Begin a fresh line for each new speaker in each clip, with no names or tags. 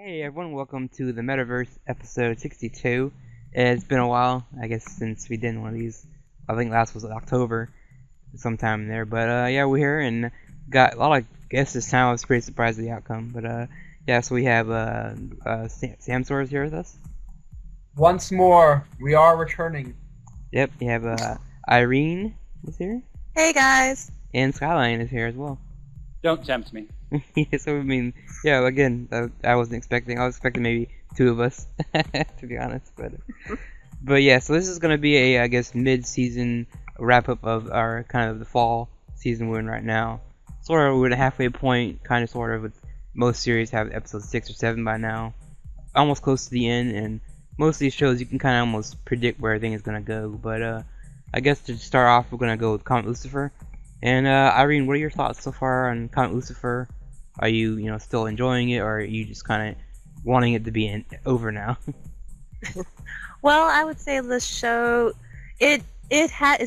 Hey everyone, welcome to the MetaVerse episode 62. It's been a while, I guess, since we did one of these. I think last was October, sometime there. But yeah, we're here and got a lot of guests this time. I was pretty surprised at the outcome. But yeah, so we have Sam Soares here with us.
Once more, we are returning.
Yep, you have Irene is here.
Hey guys.
And Skyline is here as well.
Don't tempt me.
Yeah, so I mean, yeah, again, I wasn't expecting. I was expecting maybe two of us, to be honest. But yeah, so this is gonna be a, I guess, mid-season wrap-up of our kind of the fall season we're in right now. Sort of, we're at a halfway point, kind of, sort of, with most series have episodes 6 or 7 by now, almost close to the end. And most of these shows you can kind of almost predict where everything is gonna go. But I guess to start off, we're gonna go with Comet Lucifer. And Irene, what are your thoughts so far on Comet Lucifer? Are you, still enjoying it, or are you just kind of wanting it to be over now?
Well, I would say the show it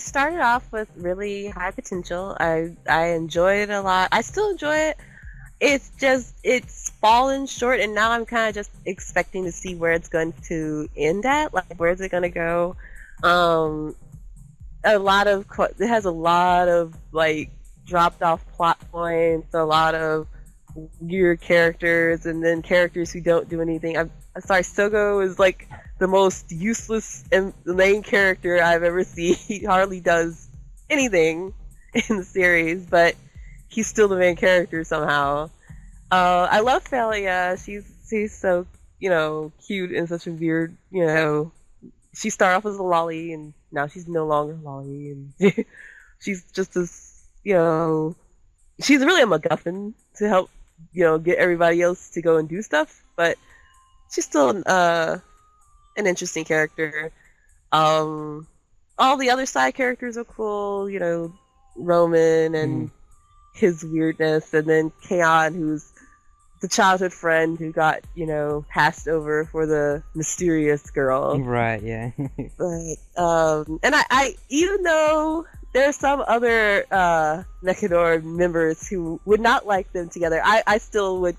started off with really high potential. I enjoyed it a lot. I still enjoy it. It's fallen short, and now I'm kind of just expecting to see where it's going to end at. Like, where's it going to go? It has a lot of like dropped off plot points, a lot of weird characters, and then characters who don't do anything. I'm sorry, Sogo is like the most useless and the main character I've ever seen. He hardly does anything in the series, but he's still the main character somehow. I love Felia. She's so cute and such a weird. She started off as a lolly, and now she's no longer a lolly, and she's just as she's really a MacGuffin to help get everybody else to go and do stuff, but she's still an interesting character. All the other side characters are cool, Roman and his weirdness, and then Kaon, who's the childhood friend who got passed over for the mysterious girl.
Right, yeah.
But and I even though there's some other Mechador members who would not like them together, I still would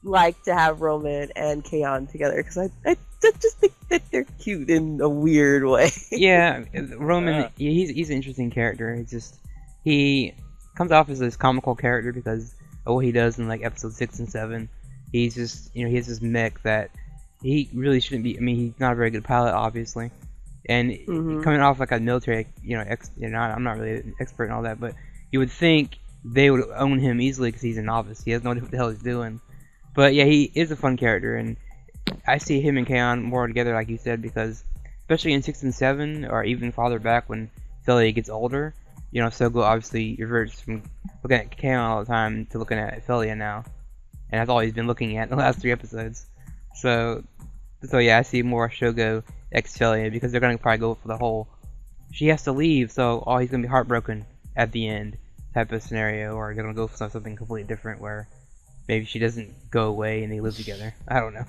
like to have Roman and Kaon together, because I just think that they're cute in a weird way.
Yeah, Roman, he's an interesting character. It's just, he comes off as this comical character because of what he does in like episode 6 and 7. He's just, he has this mech that he really shouldn't be. I mean, he's not a very good pilot, obviously. And coming off like a military, I'm not really an expert in all that, but you would think they would own him easily because he's a novice. He has no idea what the hell he's doing. But yeah, he is a fun character, and I see him and Kaon more together, like you said, because especially in 6 and 7, or even farther back when Felia gets older, Sogo obviously reverts from looking at Kaon all the time to looking at Felia now, and that's all he's been looking at in the last 3 episodes. So yeah, I see more Shogo ex Felia, because they're gonna probably go for the whole she has to leave, so he's gonna be heartbroken at the end type of scenario, or they're gonna go for something completely different where maybe she doesn't go away and they live together. I don't know.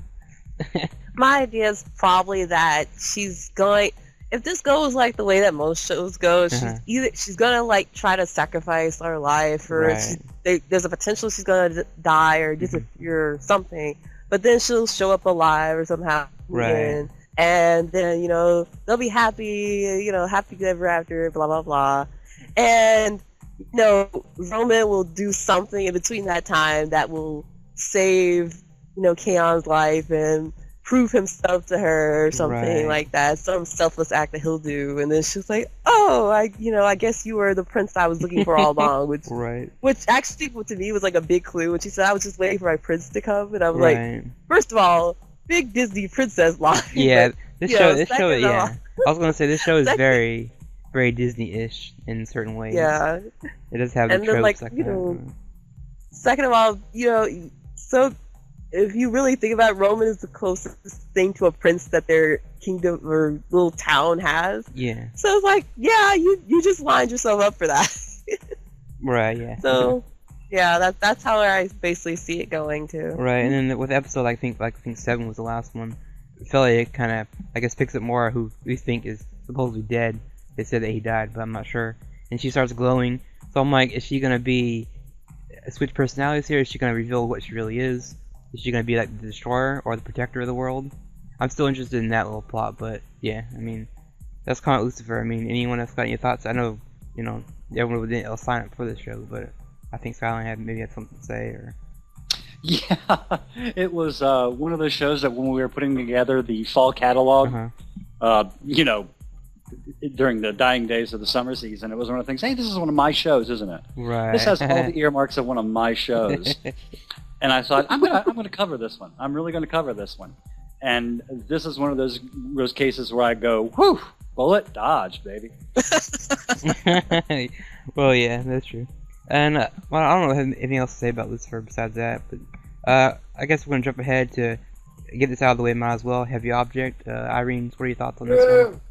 My idea is probably that she's going. If this goes like the way that most shows go, she's gonna like try to sacrifice her life, or
Right.
there's a potential she's gonna die or disappear or something. But then she'll show up alive or somehow,
Right.
and then they'll be happy, happy ever after, blah blah blah, and Roman will do something in between that time that will save Kaon's life and prove himself to her or something like that. Some selfless act that he'll do, and then she's like, "Oh, I guess you were the prince I was looking for all along," which actually to me was like a big clue. When she said, "I was just waiting for my prince to come," and I was like, first of all, big Disney princess line.
Yeah,
but,
this show, yeah. I was gonna say this show is very, very Disney-ish in certain ways.
Yeah,
it does have the
and then
tropes
like
like that.
second of all, so. If you really think about it, Roman is the closest thing to a prince that their kingdom or little town has.
Yeah.
So it's like, yeah, you just lined yourself up for that.
Right, yeah.
So, yeah, that's how I basically see it going too.
Right, and then with episode, I think 7 was the last one. Felia kind of, I guess, picks up Mora, who we think is supposedly dead. They said that he died, but I'm not sure. And she starts glowing. So I'm like, is she gonna be switch personalities here? Is she gonna reveal what she really is? Is she gonna be like the destroyer or the protector of the world? I'm still interested in that little plot, but yeah, I mean, that's kind of Lucifer. I mean, anyone else got any thoughts? I know, everyone didn't sign up for this show, but I think Skyline had something to say, or.
Yeah, it was one of those shows that when we were putting together the fall catalog, during the dying days of the summer season, it was one of the things, hey, this is one of my shows, isn't it?
Right.
This has all the earmarks of one of my shows. And I thought, I'm gonna cover this one. I'm really gonna cover this one. And this is one of those cases where I go, whew, bullet dodge, baby.
Well, yeah, that's true. And I don't know anything else to say about Lucifer besides that, but I guess we're gonna jump ahead to get this out of the way. Might as well. Heavy Object. Irene, what are your thoughts on this one?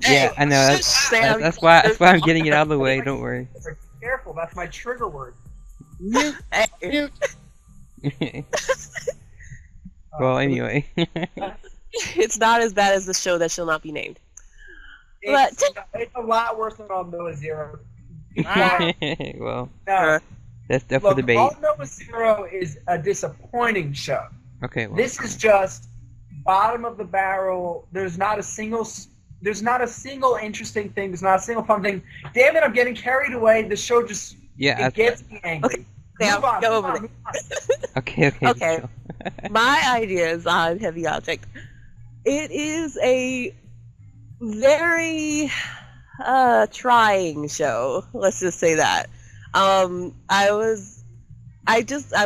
Yeah, I know. That's why I'm getting it out of the way. Don't worry.
Careful, that's my trigger word.
Well, anyway.
It's not as bad as the show that shall not be named.
It's a lot worse than All Noah Zero.
Well, that's for debate.
All Noah Zero is a disappointing show.
Okay. Well,
this is just bottom of the barrel. There's not a single interesting thing. There's not a single fun thing. Damn it! I'm getting carried away. The show just it gets me angry.
Okay, go over there.
Okay.
My ideas on Heavy Object. It is a very trying show. Let's just say that. I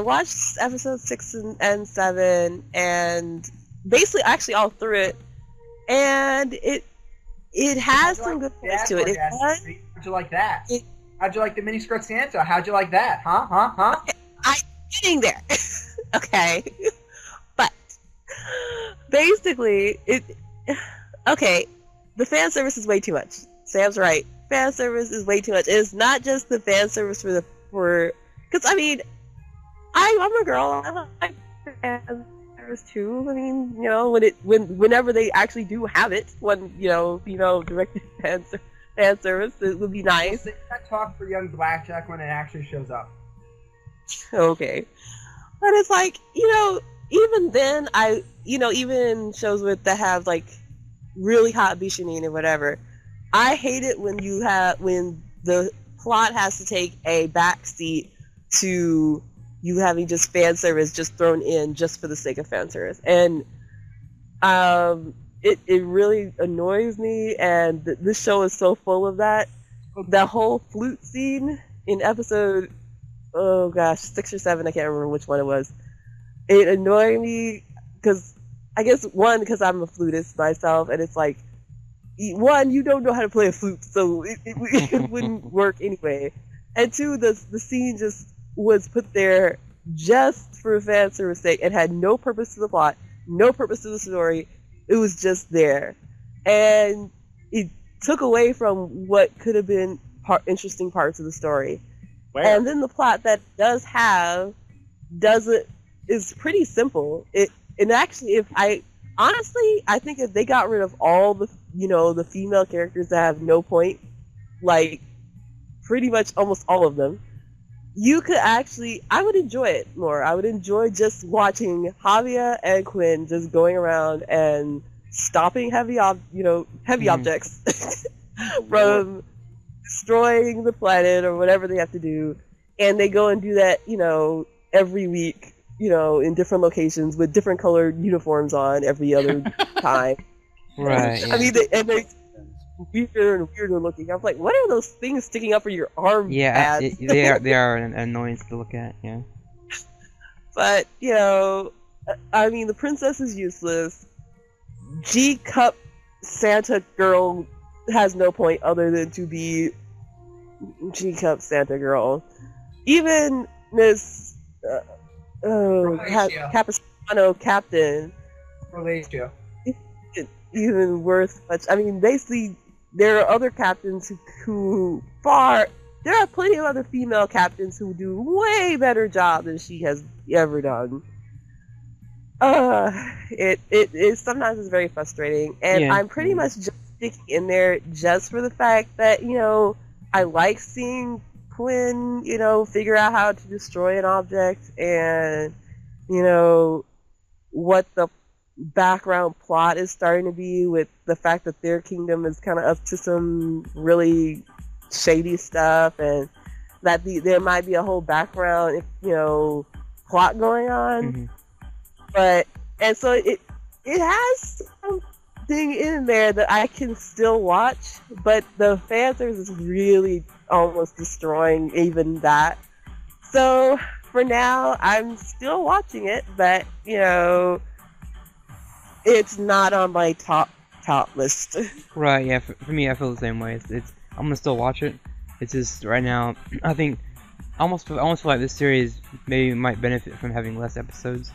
watched episode 6 and 7, and basically actually all through it, and it has some good points to it.
How'd you like that? How'd you like the miniskirt Santa? How'd you like that? Huh?
I'm getting there. Okay. But basically, the fan service is way too much. Sam's right. Fan service is way too much. It's not just the fan service because I mean, I'm a girl. I like fan service too. I mean, whenever they actually do have it, when female directed fan service, it would be nice.
They can't talk for young Blackjack when it actually shows up.
Okay, but it's like even then, even shows that have like really hot bishonin and whatever, I hate it when the plot has to take a backseat to you having just fan service just thrown in just for the sake of fan service, and it really annoys me. And this show is so full of that. That whole flute scene in episode 6 or 7, I can't remember which one it was. It annoyed me because I guess because I'm a flutist myself, and it's like, one, you don't know how to play a flute, so it wouldn't work anyway. And two, the scene just was put there just for fan service sake and had no purpose to the plot, no purpose to the story. It was just there, and it took away from what could have been interesting parts of the story.
Where?
And then the plot that does is pretty simple. And actually, I think if they got rid of all the the female characters that have no point, like pretty much almost all of them, I would enjoy it more. I would enjoy just watching Javier and Quinn just going around and stopping heavy objects from destroying the planet or whatever they have to do, and they go and do that every week, in different locations with different colored uniforms on every other time.
Right. Yeah.
I mean, they're weirder and weirder looking. I was like, what are those things sticking up for your arm?
Yeah, they are an annoyance to look at. Yeah.
But I mean, the princess is useless. G-cup Santa girl has no point other than to be G-cup Santa girl. Even Miss Capistrano Captain.
Relatio.
Even worse. I mean, basically, there are other captains there are plenty of other female captains who do way better job than she has ever done. It sometimes is very frustrating, and I'm pretty much just sticking in there just for the fact that I like seeing Quinn figure out how to destroy an object, and you know, what the background plot is starting to be with the fact that their kingdom is kind of up to some really shady stuff, and that there might be a whole background, plot going on.
Mm-hmm.
But and so it has something in there that I can still watch, but the fan service is really almost destroying even that. So for now, I'm still watching it, but it's not on my top list.
Right, yeah, for me, I feel the same way. I'm gonna still watch it. It's just, right now, I think, I almost feel like this series maybe might benefit from having less episodes.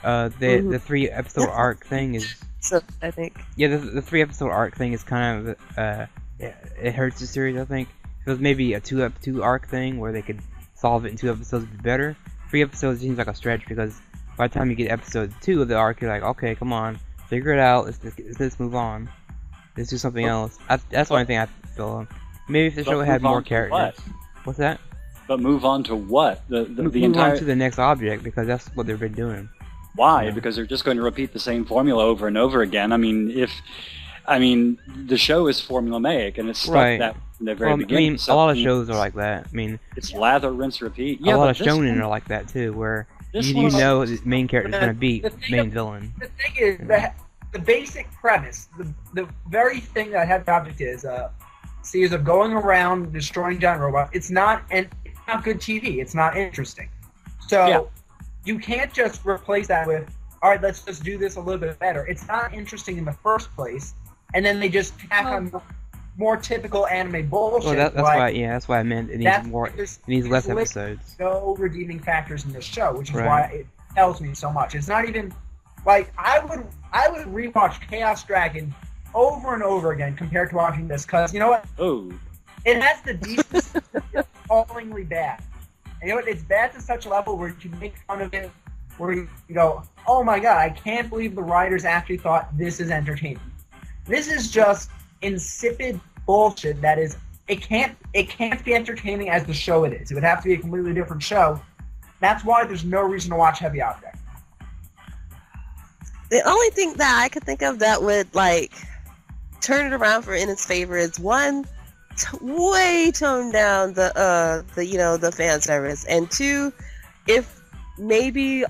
The 3-episode arc thing is...
So, I think.
Yeah, the 3-episode arc thing is kind of, it hurts the series, I think. If it was maybe a 2 arc thing where they could solve it in 2 episodes, would be better. 3 episodes seems like a stretch, because by the time you get episode 2 of the arc, you're like, okay, come on, figure it out, let's move on. Let's do something else. That's the only thing I feel. Maybe if the show had more characters. What's that?
But move on to what?
Move on to the next object, because that's what they've been doing.
Why?
Yeah.
Because they're just going to repeat the same formula over and over again. I mean, the show is formulaic, and it's stuck that from the very beginning.
I mean, a lot of shows are like that. I mean,
it's lather, rinse, repeat.
A lot of shonen are like that too, where you know the main character is going to beat the main villain.
The thing is that the basic premise, the very thing that Heavy Object is, series of going around destroying giant robots. It's not good TV. It's not interesting. So you can't just replace that with, all right, let's just do this a little bit better. It's not interesting in the first place, and then they just tack on more typical anime bullshit.
Well, that's why I meant it needs more. It needs less episodes.
No redeeming factors in this show, which is why it tells me so much. It's not even like I would rewatch Chaos Dragon over and over again compared to watching this, because you know what?
Oh.
It has the decency it's appallingly bad. And you know what? It's bad to such a level where you can make fun of it, where you go, oh my god, I can't believe the writers actually thought this is entertaining. This is just insipid bullshit that is, it can't be entertaining as the show it is. It would have to be a completely different show. That's why there's no reason to watch Heavy Object.
The only thing that I could think of that would, turn it around in its favor is one, way tone down the fan service, and 2, if maybe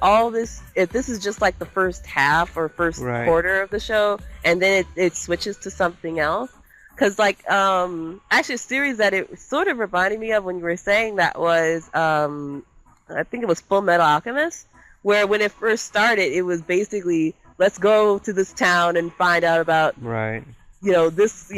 if this is just like the first half or first quarter of the show, and then it switches to something else, because actually a series that it sort of reminded me of when you were saying that was I think it was Full Metal Alchemist, where when it first started it was basically, let's go to this town and find out about this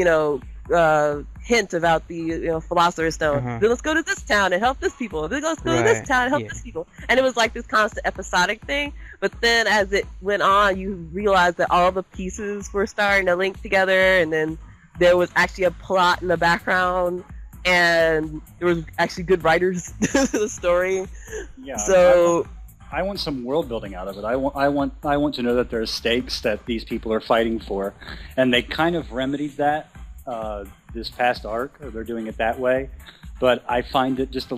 hint about the Philosopher's Stone. Then let's go to this town and help this people. Then let's go to this town and help this people. And it was like this constant episodic thing. But then as it went on, you realized that all the pieces were starting to link together, and then there was actually a plot in the background, and there was actually good writers to the story.
Yeah.
So
I want some world building out of it. I want to know that there's stakes that these people are fighting for, and they kind of remedied that this past arc, or they're doing it that way. But I find it just a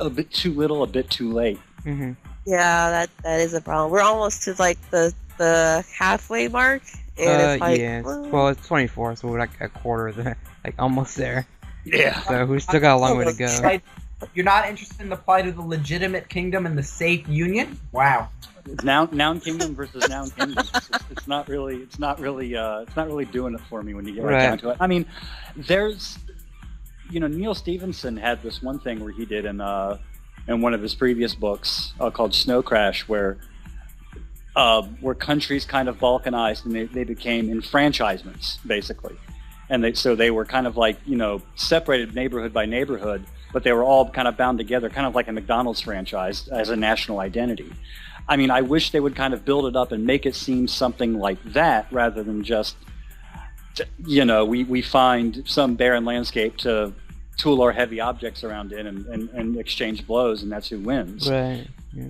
bit too little, a bit too late.
Mm-hmm.
Yeah, that is a problem. We're almost to the halfway mark, and
it's 24, so we're like a quarter of the, almost there.
Yeah.
So we still got a long way to go.
You're not interested in the plight of the legitimate kingdom and the safe union? Wow.
It's noun kingdom versus noun kingdom. It's not really doing it for me when you get right down to it. I mean, there's, Neil Stephenson had this one thing where he did in one of his previous books called Snow Crash, where countries kind of balkanized and they became enfranchisements, basically. And they were kind of separated neighborhood by neighborhood, but they were all kind of bound together, kind of like a McDonald's franchise as a national identity. I mean, I wish they would kind of build it up and make it seem something like that, rather than just, we find some barren landscape to tool our heavy objects around in and exchange blows, and that's who wins.
Right. Yeah.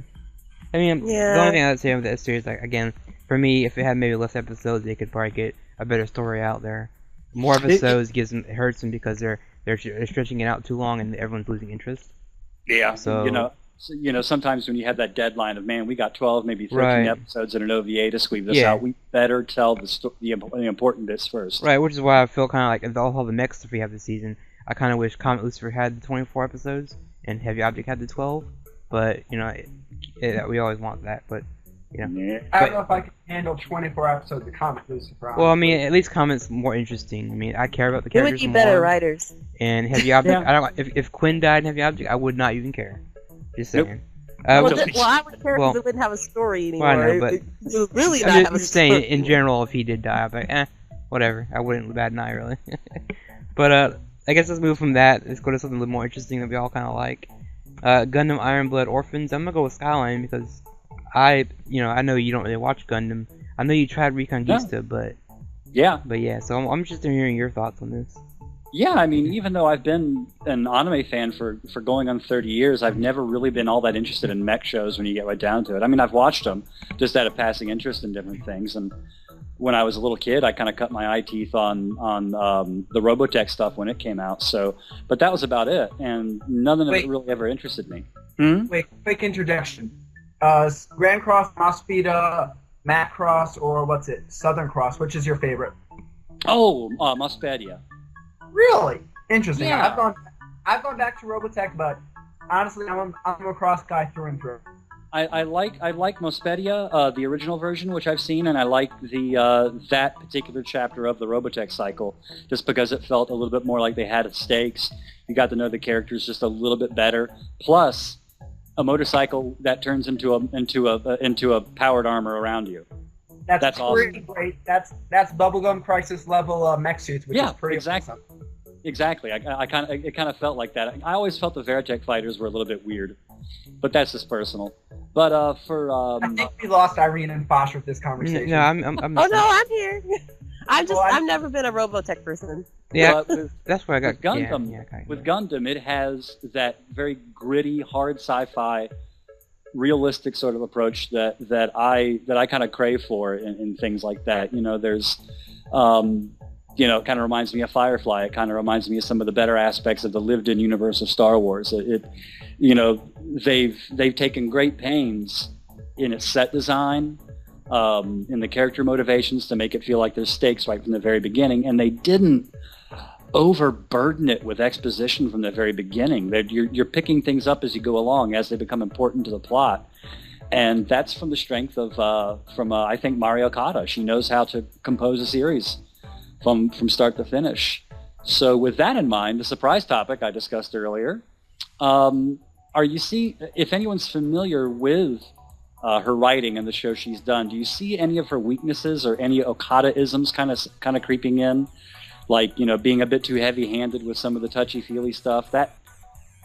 I mean, the only thing I'd say with that series, again, for me, if it had maybe less episodes, they could probably get a better story out there. More episodes hurts them because they're stretching it out too long and everyone's losing interest.
Yeah.
So
So, sometimes when you have that deadline of, man, we got 12, maybe 13
Right.
episodes in an OVA to squeeze this
Yeah.
out, we better tell the important bits first.
Right, which is why I feel kind of like with all the mech stuff we have this season, I kind of wish Comet Lucifer had the 24 episodes and Heavy Object had the 12. But we always want that. But
Yeah.
I don't know if I can handle 24 episodes of Comet Lucifer.
well, I mean, at least Comet's more interesting. I mean, I care about the
It would
characters
be
more.
better writers.
And Heavy Object,
Yeah.
I don't. If Quinn died in Heavy Object, I would not even care. Just
Nope.
saying.
Well,
Well,
I would care
well-
because it wouldn't have a story
Well, I
anymore.
know, but
it would really
I'm
not
just,
have a
just saying,
story.
in general, if he did die, I'd be like, whatever. I wouldn't bat an eye, really. But I guess let's move from that. Let's go to something a little more interesting that we all kind of like. Gundam Iron Blood Orphans. I'm gonna go with Skyline because I know you don't really watch Gundam. I know you tried Reconquista, but
Yeah.
yeah. So I'm interested in hearing your thoughts on this.
Yeah, I mean, even though I've been an anime fan for going on 30 years, I've never really been all that interested in mech shows when you get right down to it. I mean, I've watched them just out of passing interest in different things. And when I was a little kid, I kind of cut my eye teeth on the Robotech stuff when it came out. So, but that was about it. And none of it really ever interested me.
Wait, quick introduction. Grand Cross, Mospita, Macross, or what's it? Southern Cross. Which is your favorite?
Oh, Muspedia.
Really interesting.
Yeah.
I've gone back to Robotech, but honestly, I'm a Cross guy through and through.
I like Muspedia, the original version, which I've seen, and I like that particular chapter of the Robotech cycle, just because it felt a little bit more like they had stakes. You got to know the characters just a little bit better. Plus, a motorcycle that turns into a powered armor around you.
That's pretty
awesome.
great. That's Bubblegum Crisis level mech suits, which is pretty
exactly.
awesome.
Exactly. It kind of felt like that. I always felt the Veritech fighters were a little bit weird, but that's just personal. But
I think we lost Irene and Fosh with this conversation.
No, I'm
Oh no, I'm here.
Well,
I've never been a Robotech person.
yeah,
with
that's where I got
with Gundam,
kinda.
with Gundam, it has that very gritty, hard sci-fi, realistic sort of approach that I kind of crave for in things like that. There's it kind of reminds me of Firefly. It kind of reminds me of some of the better aspects of the lived-in universe of Star Wars. They've taken great pains in its set design, in the character motivations to make it feel like there's stakes right from the very beginning, and they didn't overburden it with exposition from the very beginning. You're picking things up as you go along as they become important to the plot. And that's from the strength of I think Mari Okada. She knows how to compose a series from start to finish. So with that in mind, the surprise topic I discussed earlier, if anyone's familiar with her writing and the show she's done, do you see any of her weaknesses or any Okada-isms kind of creeping in? Like, being a bit too heavy-handed with some of the touchy-feely stuff? That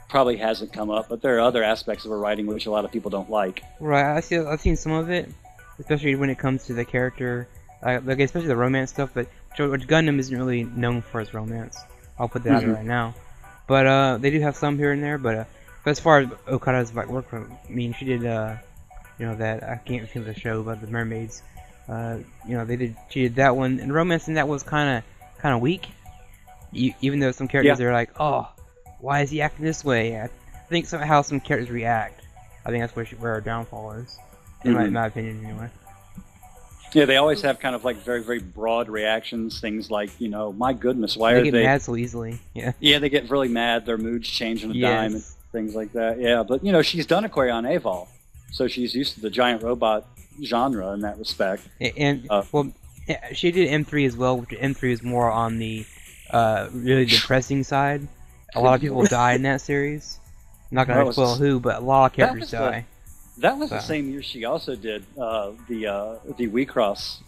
probably hasn't come up, but there are other aspects of her writing which a lot of people don't like.
Right, I've seen some of it, especially when it comes to the character, especially the romance stuff. But which Gundam isn't really known for its romance. I'll put that out there right now. But they do have some here and there. But as far as Okada's work, I mean, she did that I can't think of the show about the mermaids. She did that one, and romance in that was kind of weak. Even though some characters are like, oh, why is he acting this way? I think somehow some characters react. I think that's where her downfall is, in my opinion, anyway.
Yeah, they always have kind of like very, very broad reactions. Things like, my goodness, why are
they get mad so easily? Yeah.
Yeah, they get really mad. Their moods change on a dime and things like that. Yeah, but she's done Aquarion Evol, so she's used to the giant robot genre in that respect.
And she did M3 as well, which M3 is more on the really depressing side. A lot of people die in that series. I'm not gonna spoil who, but a lot of characters die.
That was the same year she also did the We Cross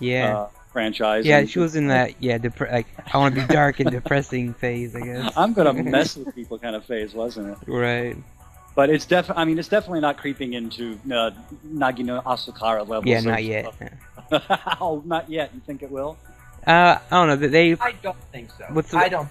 franchise.
Yeah, she was in that I want to be dark and depressing phase, I guess.
I'm gonna mess with people kind of phase, wasn't it?
Right.
But it's definitely not creeping into Nagino Asukara levels.
Yeah, not yet.
Oh, not yet. You think it will?
I don't know.
I don't think so.
I
don't.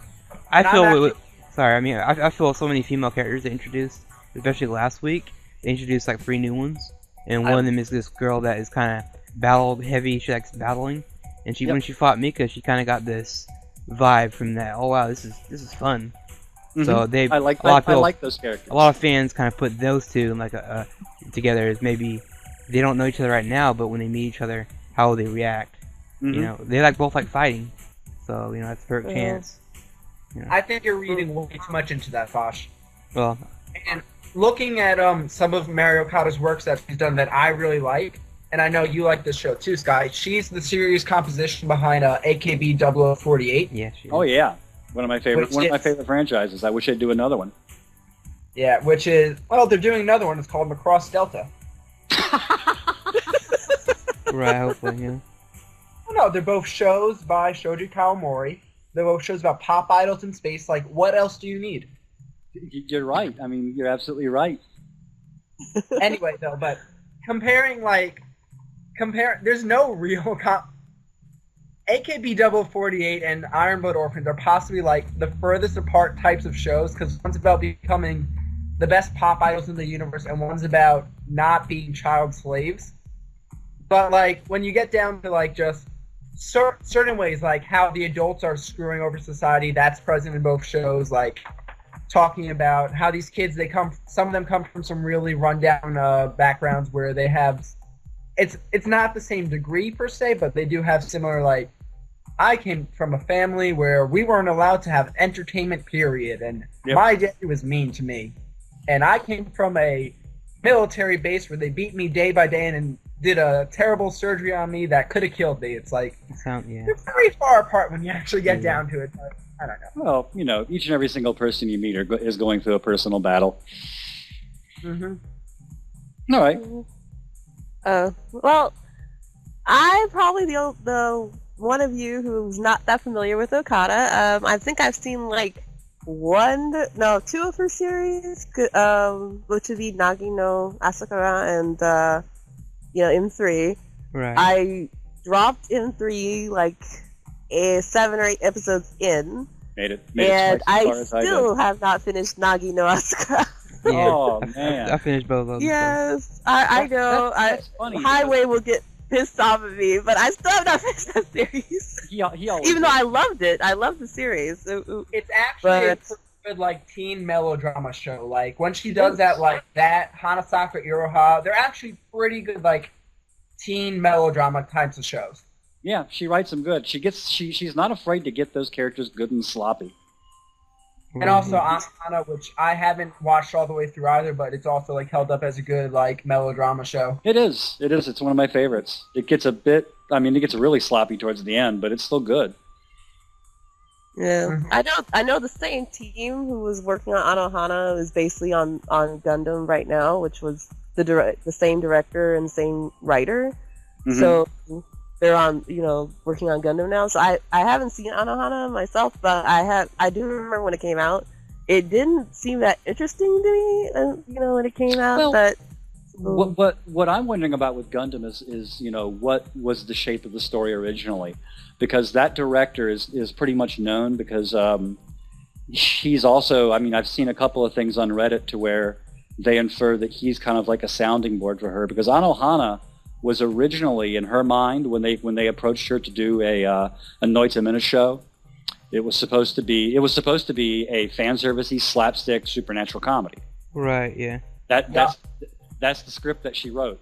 Sorry, I feel so many female characters they introduced, especially last week. They introduced like 3 new ones, and one of them is this girl that is kind of battle heavy. She likes battling, and when she fought Mika, she kind of got this vibe from that. Oh wow, this is fun. So they
I like
a lot of
I
people,
like those characters.
a lot of fans kind of put those two in like together as maybe they don't know each other right now, but when they meet each other, how will they react? You know, they both like fighting, so you know that's a perfect chance. You know.
I think you're reading way too much into that, Fosh.
Well,
And looking at some of Mari Okada's works that she's done that I really like, and I know you like this show too, Sky. She's the series composition behind AKB 0048.
yeah. She is.
Oh yeah, one of my favorite franchises. I wish they'd do another one.
Yeah, which is they're doing another one. It's called Macross Delta.
Right, hopefully, yeah.
Oh, no, they're both shows by Shoji Kawamori. They're both shows about pop idols in space. Like, what else do you need?
You're right. I mean, you're absolutely right.
Anyway, though, but there's no real AKB 0048 and Iron Blood Orphans are possibly like the furthest apart types of shows because one's about becoming the best pop idols in the universe and one's about not being child slaves. But like when you get down to like just certain ways, like how the adults are screwing over society, that's present in both shows. Like talking about how these kids, some of them come from some really rundown backgrounds where they have. It's not the same degree per se, but they do have similar, like, I came from a family where we weren't allowed to have entertainment, period, and my dad was mean to me. And I came from a military base where they beat me day by day and did a terrible surgery on me that could have killed me. It's like, they're very far apart when you actually get down to it, but I don't know.
Well, you know, each and every single person you meet is going through a personal battle.
Mm-hmm.
All right.
Well, I'm probably the one of you who's not that familiar with Okada. I think I've seen like two of her series, which would be Nagi no Asakura and M3.
Right.
I dropped M3 like 7 or 8 episodes in,
Made it
and
twice as far as I
still
did.
have not finished Nagi no Asakura.
Yeah,
Oh man.
I finished both of them.
Yes, I know.
That's funny.
Highway will get pissed off at me, but I still have not finished that series.
He always
Even though I loved it, I loved the series.
It's actually a pretty good, like, teen melodrama show. Like, when she does that, Hanasaka Iroha, they're actually pretty good, like, teen melodrama types of shows.
Yeah, she writes them good. She's not afraid to get those characters good and sloppy.
And also Anohana, which I haven't watched all the way through either, but it's also like held up as a good like melodrama show.
It is. It's one of my favorites. It gets it gets really sloppy towards the end, but it's still good.
Yeah, I know the same team who was working on Anohana is basically on Gundam right now, which was the same director and same writer.
Mm-hmm.
So they're on, working on Gundam now. So I haven't seen Anohana myself, but I do remember when it came out. It didn't seem that interesting to me, when it came out.
Well, what I'm wondering about with Gundam is what was the shape of the story originally, because that director is pretty much known because he's also, I've seen a couple of things on Reddit to where they infer that he's kind of like a sounding board for her, because Anohana was originally in her mind when they approached her to do a Noitamina show. It was supposed to be a fan servicey slapstick supernatural comedy.
Right. Yeah.
That's the script that she wrote,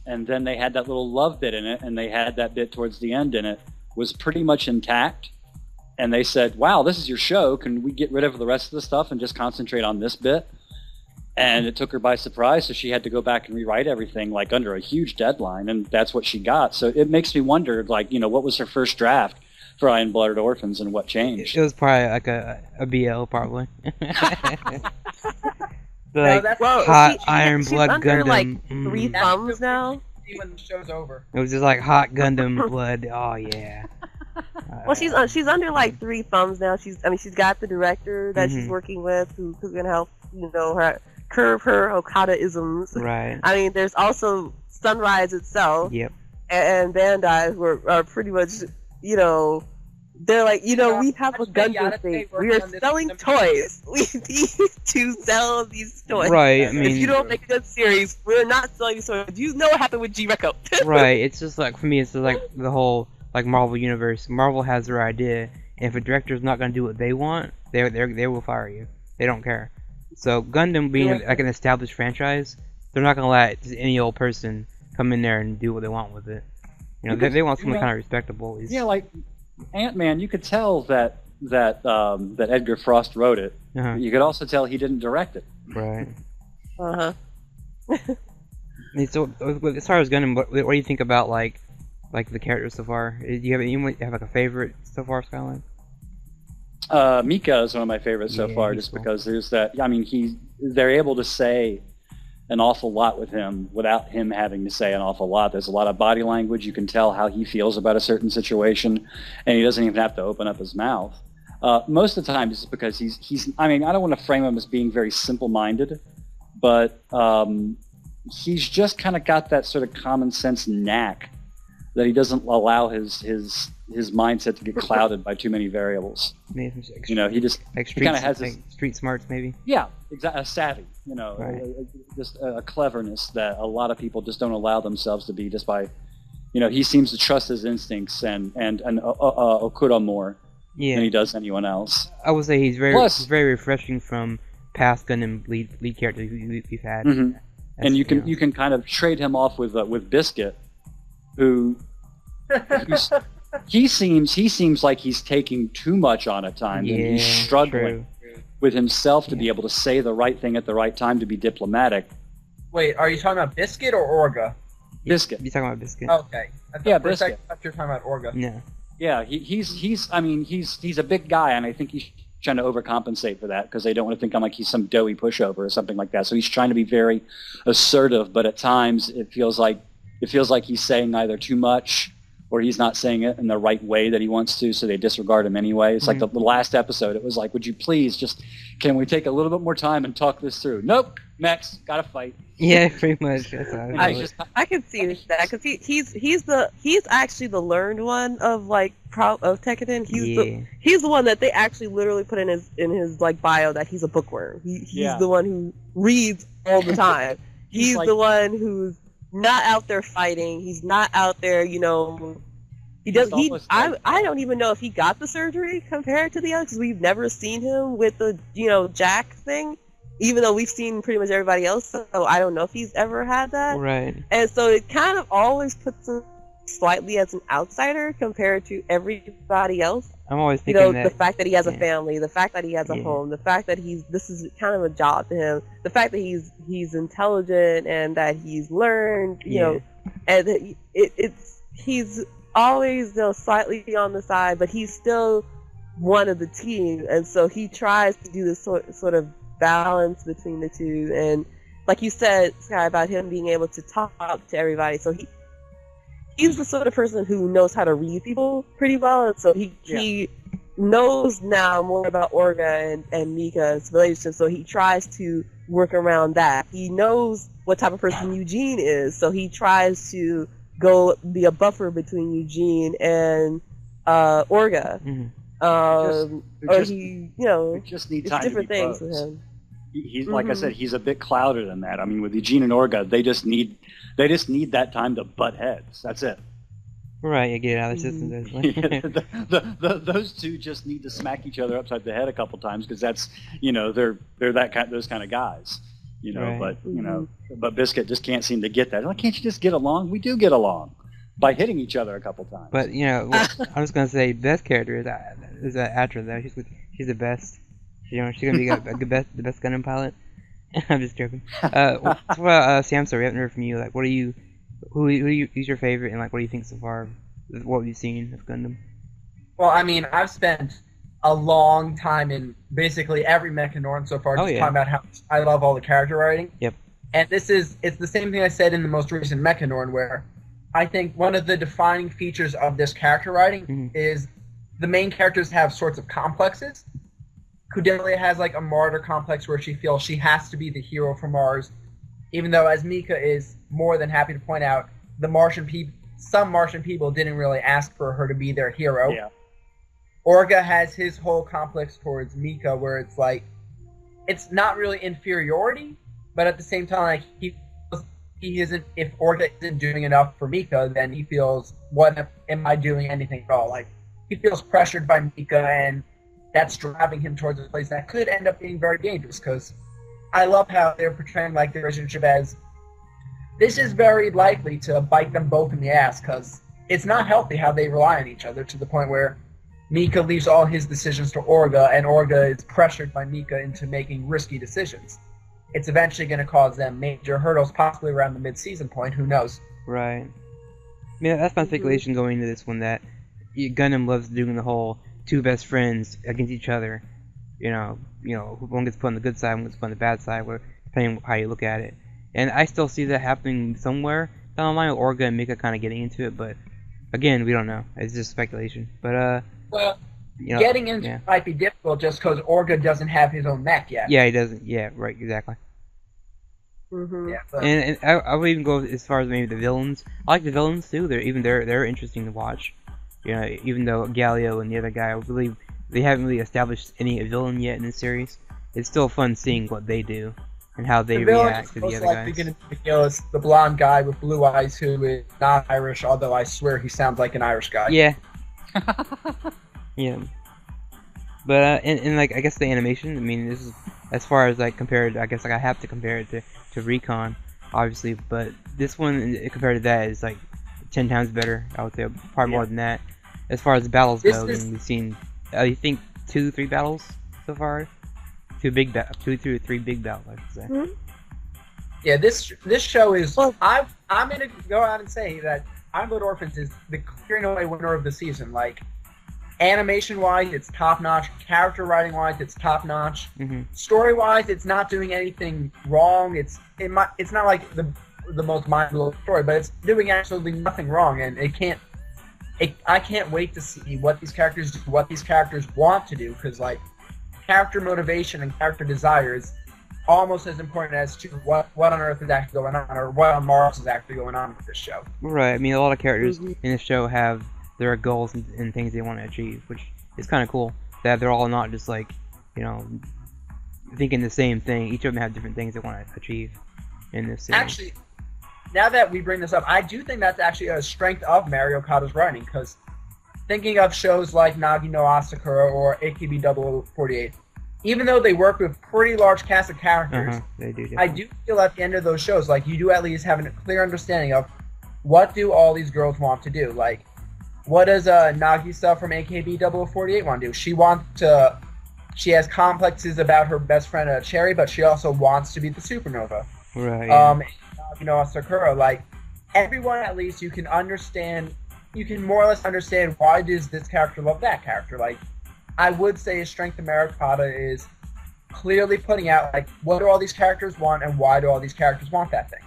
and then they had that little love bit in it, and they had that bit towards the end in it was pretty much intact. And they said, "Wow, this is your show. Can we get rid of the rest of the stuff and just concentrate on this bit?" And it took her by surprise, so she had to go back and rewrite everything, like, under a huge deadline, and that's what she got. So it makes me wonder, like, what was her first draft for Iron Blooded Orphans and what changed?
It was probably like a BL, probably. Hot Iron Blood
under,
Gundam.
like, 3 thumbs now.
When the show's over.
It was just like hot Gundam blood. Oh, yeah.
Well, she's under like 3 thumbs now. She's got the director that she's working with who can help, her curb her Okada-isms.
Right.
There's also Sunrise itself.
Yep.
And Bandai who are pretty much, they're like, we have a Gundam thing. We are selling toys. We need to sell these toys.
Right.
If you don't make a good series, we're not selling these toys. You know what happened with G-Reco.
Right. It's just like, for me, it's just like the whole like Marvel universe. Marvel has their idea, and if a director's not going to do what they want, they will fire you. They don't care. So Gundam being like an established franchise, they're not gonna let just any old person come in there and do what they want with it. You know, they want something kind of respectable.
Yeah, like Ant-Man, you could tell that Edgar Frost wrote it. You could also tell he didn't direct it.
Right.
Uh-huh.
So, as far as Gundam, what do you think about like the characters so far? Do you have like a favorite so far, Skyline?
Mika is one of my favorites so far, just because there's that. I mean, they're able to say an awful lot with him without him having to say an awful lot. There's a lot of body language. You can tell how he feels about a certain situation, and he doesn't even have to open up his mouth. Most of the time, just because he's. I mean, I don't want to frame him as being very simple-minded, but he's just kind of got that sort of common sense knack that he doesn't allow his mindset to get clouded by too many variables. You know, he kind of has this
street smarts, maybe.
Yeah, exactly. A savvy, you know,
right.
Just a cleverness that a lot of people just don't allow themselves to be, just by, you know, he seems to trust his instincts and Okura more than he does anyone else.
I would say he's very refreshing from past Gundam lead characters we've had.
Mm-hmm. And you can kind of trade him off with Biscuit, who he seems like he's taking too much on at times, and he's struggling with himself to be able to say the right thing at the right time, to be diplomatic.
Wait, are you talking about Biscuit or Orga?
Biscuit.
You're talking about Biscuit.
Okay.
Biscuit.
I thought you were talking about Orga.
Yeah.
Yeah, he's a big guy, and I think he's trying to overcompensate for that, because they don't want to think like he's some doughy pushover or something like that. So he's trying to be very assertive, but at times it feels like he's saying either too much or he's not saying it in the right way that he wants to, so they disregard him anyway. It's like the last episode, it was like, would you please can we take a little bit more time and talk this through? Nope, Max, gotta fight.
Yeah, pretty much.
I can see that, because he's actually the learned one of Tekkadan. He's the one that they actually literally put in his like bio that he's a bookworm. He's the one who reads all the time. He's the one who's not out there fighting. He's not out there, you know. He does. I don't even know if he got the surgery compared to the others, because we've never seen him with the Jack thing, even though we've seen pretty much everybody else. So I don't know if he's ever had that.
Right.
And so it kind of always puts him slightly as an outsider compared to everybody else.
I'm always thinking
the fact that he has a family, the fact that he has a home, the fact that this is kind of a job to him, the fact that he's intelligent and that he's learned, you know, and he's always slightly on the side, but he's still one of the team, and so he tries to do this sort of balance between the two. And like you said, Sky, about him being able to talk to everybody, so he's the sort of person who knows how to read people pretty well, and so he knows now more about Orga and Mika's relationship, so he tries to work around that. He knows what type of person Eugene is, so he tries to be a buffer between Eugene and Orga.
We just need time
different
to be
things
close.
with him.
He's like I said, he's a bit clouded in that. I mean, with Eugene and Orga, they just need that time to butt heads. That's it.
Right, you get it out of the system.
Those two just need to smack each other upside the head a couple times, because that's, you know, they're those kind of guys. You know,
right.
But but Biscuit just can't seem to get that. Like, can't you just get along? We do get along by hitting each other a couple times.
But I was gonna say best character is Atra though. She's the best. You know, she's gonna be the best Gundam pilot. I'm just joking. Well, Samsung, we haven't heard from you. Like, who's your favorite, and like, what do you think so far? What we've seen of Gundam?
Well, I mean, I've spent a long time in basically every Mechanorn so far, talking about how I love all the character writing.
Yep.
And it's the same thing I said in the most recent Mechanorn, where I think one of the defining features of this character writing is the main characters have sorts of complexes. Kudelia has like a martyr complex where she feels she has to be the hero for Mars, even though, as Mika is more than happy to point out, some Martian people didn't really ask for her to be their hero.
Yeah.
Orga has his whole complex towards Mika, where it's like, it's not really inferiority, but at the same time, like, he isn't. If Orga isn't doing enough for Mika, then he feels, what am I doing anything at all? Like, he feels pressured by Mika, and that's driving him towards a place that could end up being very dangerous. Because I love how they're portraying like the relationship as this is very likely to bite them both in the ass, because it's not healthy how they rely on each other to the point where Mika leaves all his decisions to Orga, and Orga is pressured by Mika into making risky decisions. It's eventually going to cause them major hurdles, possibly around the mid-season point. Who knows?
Right. I mean, that's my speculation going into this one, that Gundam loves doing the whole two best friends against each other. One gets put on the good side, one gets put on the bad side, depending on how you look at it. And I still see that happening somewhere down the line with Orga and Mika kind of getting into it, but again, we don't know. It's just speculation. But
well, getting into it might be difficult just because Orga doesn't have his own mech yet.
Yeah, he doesn't. Yeah, right, exactly.
Mm-hmm.
Yeah,
and I would even go as far as maybe the villains. I like the villains too. They're interesting to watch. Even though Galio and the other guy, I believe they haven't really established any villain yet in this series. It's still fun seeing what they do and how they react to the other guys.
It's the blonde guy with blue eyes who is not Irish, although I swear he sounds like an Irish guy.
Yeah. Yeah. But and like I guess the animation. I mean, this is as far as like compared. I guess like I have to compare it to Recon, obviously. But this one compared to that is like 10 times better. I would say probably more than that. As far as the battles go, we've seen I think 2-3 battles so far. 2 or 3 big battles, I should say.
Mm-hmm.
Yeah, this show is. Well, I'm gonna go out and say that I'm Good Orphans is the clearing away winner of the season. Like, animation wise, it's top notch. Character writing wise, it's top notch.
Mm-hmm.
Story wise, it's not doing anything wrong. It's not like the most mind blowing story, but it's doing absolutely nothing wrong, and I can't wait to see what these characters do, what these characters want to do, because like character motivation and character desire is almost as important as to what on Earth is actually going on, or what on Mars is actually going on with this show.
Right. I mean, a lot of characters in this show have their goals and things they want to achieve, which is kind of cool. That they're all not just like, thinking the same thing. Each of them have different things they want to achieve in this series.
Actually, now that we bring this up, I do think that's actually a strength of Mario Okada's writing, because thinking of shows like Nagi no Asakura or AKB 0048, even though they work with pretty large cast of characters,
they do,
I do feel at the end of those shows, like, you do at least have a clear understanding of what do all these girls want to do. Like, what does Nagisa from AKB 0048 want to do? She has complexes about her best friend Cherry, but she also wants to be the supernova.
Right.
Sakura, like, everyone at least you can more or less understand why does this character love that character. Like, I would say a strength of Mario Okada is clearly putting out, like, what do all these characters want and why do all these characters want that thing.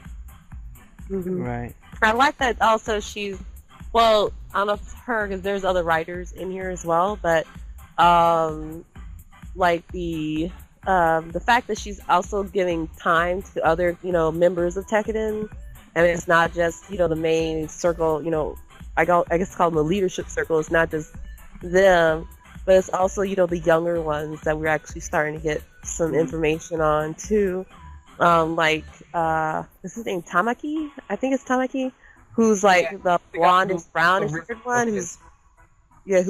Mm-hmm.
Right.
I like that also well, I don't know if it's her, because there's other writers in here as well, but like the fact that she's also giving time to other, members of Tekiden, and it's not just, the main circle, I guess call them the leadership circle. It's not just them, but it's also, the younger ones that we're actually starting to get some information on too. Is his name Tamaki? I think it's Tamaki, who's like the blondish, brownish one, who's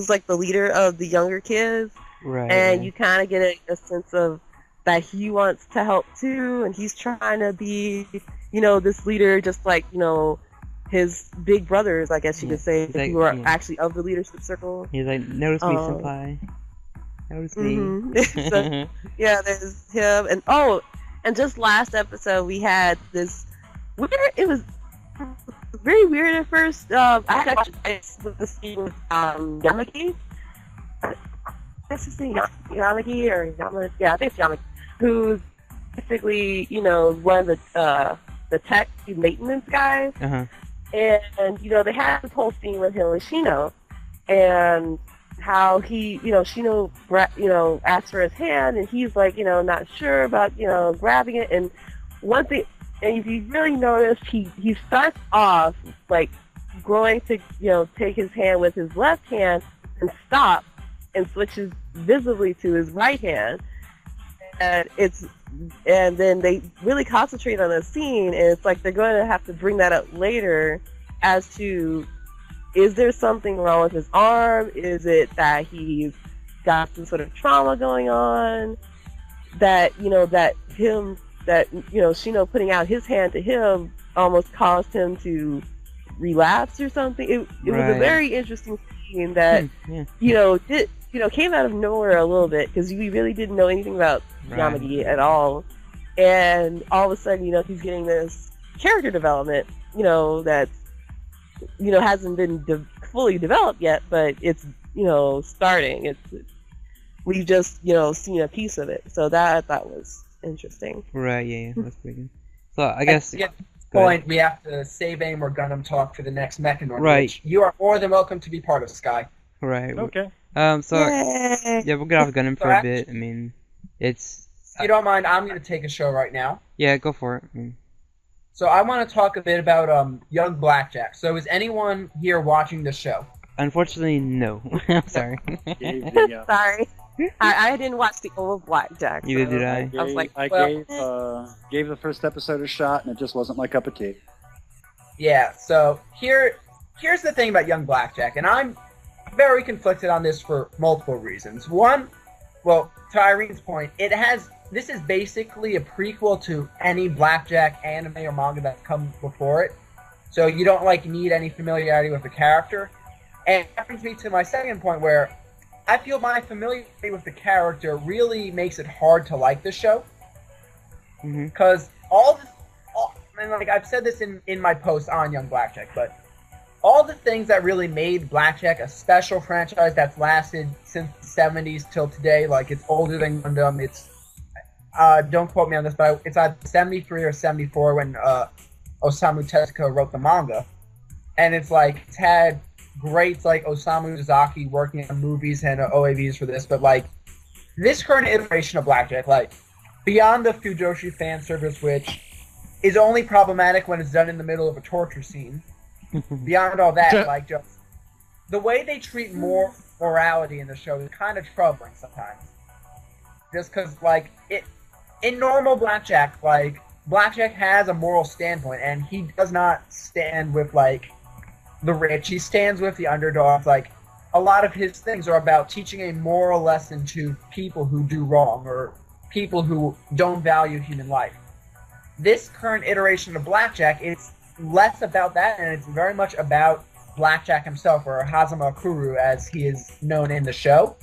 like the leader of the younger kids.
Right.
And you kind of get a sense of that he wants to help too, and he's trying to be, this leader, just like, his big brothers, I guess you could say, who are actually of the leadership circle.
He's like, notice me, senpai. Notice me.
Mm-hmm. So, yeah, there's him, and just last episode we had this weird. It was very weird at first. I had actually with the scene with Yamaki. What's his name? Yamaki or Yamaki? Yeah, I think it's Yamaki. Who's basically, one of the tech maintenance guys.
Uh-huh.
And, they had this whole scene with him and Shino, and how he, Shino, asked for his hand, and he's like, not sure about, grabbing it. And one thing, and if you really notice, he starts off, like, going to, take his hand with his left hand and stop, and switches visibly to his right hand. And then they really concentrate on the scene, and it's like they're going to have to bring that up later as to, is there something wrong with his arm? Is it that he's got some sort of trauma going on, that Shino putting out his hand to him almost caused him to relapse or something. It was a very interesting scene that came out of nowhere a little bit, because we really didn't know anything about Yamagi at all, and all of a sudden he's getting this character development that hasn't been fully developed yet, but it's starting. We've just seen a piece of it, so that was interesting.
Right, yeah, that's pretty good. So I guess
at this point we have to save any more Gundam talk for the next Mechanor,
right?
Which you are more than welcome to be part of, Sky.
Right.
Okay.
So
Yay!
yeah, we'll get off Gundam for a bit. I mean, it's.
If you don't mind, I'm going to take a show right now.
Yeah, go for it.
So I want to talk a bit about Young Blackjack. So is anyone here watching the show?
Unfortunately, no. I'm sorry.
Sorry. I didn't watch the old Blackjack.
Neither did I.
I was like,
gave the first episode a shot, and it just wasn't my cup of tea.
Yeah, so here's the thing about Young Blackjack, and I'm very conflicted on this for multiple reasons. One, well, to Irene's point, this is basically a prequel to any Blackjack anime or manga that's come before it, so you don't need any familiarity with the character. And that brings me to my second point, where I feel my familiarity with the character really makes it hard to like the show, because I've said this in my post on Young Blackjack, but all the things that really made Blackjack a special franchise that's lasted since the 70s till today, it's older than Gundam. It's don't quote me on this, but it's either 73 or 74 when Osamu Tezuka wrote the manga, and it's had greats like Osamu Dezaki working on movies and OAVs for this, but this current iteration of Blackjack, beyond the Fujoshi fan service, which is only problematic when it's done in the middle of a torture scene. Beyond all that, just the way they treat morality in the show is kind of troubling sometimes. Just because, in normal Blackjack, Blackjack has a moral standpoint, and he does not stand with, the rich. He stands with the underdogs. A lot of his things are about teaching a moral lesson to people who do wrong, or people who don't value human life. This current iteration of Blackjack, it's less about that, and it's very much about Blackjack himself, or Hazama Kuru as he is known in the show.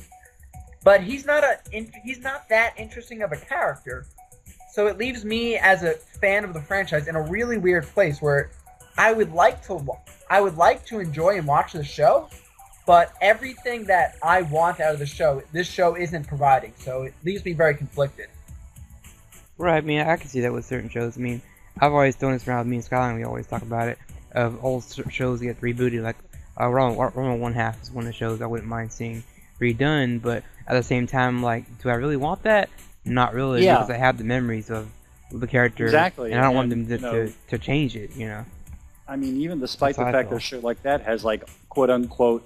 But he's not that interesting of a character, so it leaves me as a fan of the franchise in a really weird place where I would like to enjoy and watch the show, but everything that I want out of the show, this show isn't providing, so it leaves me very conflicted.
Right, I mean, I can see that with certain shows. I mean, I've always thrown this around with me and Skyline, we always talk about it, of old shows that get rebooted, Roma One Half is one of the shows I wouldn't mind seeing redone, but at the same time, do I really want that? Not really, because I have the memories of the character,
exactly,
and I don't want them to change it,
I mean, even despite the fact that a show like that has, quote-unquote,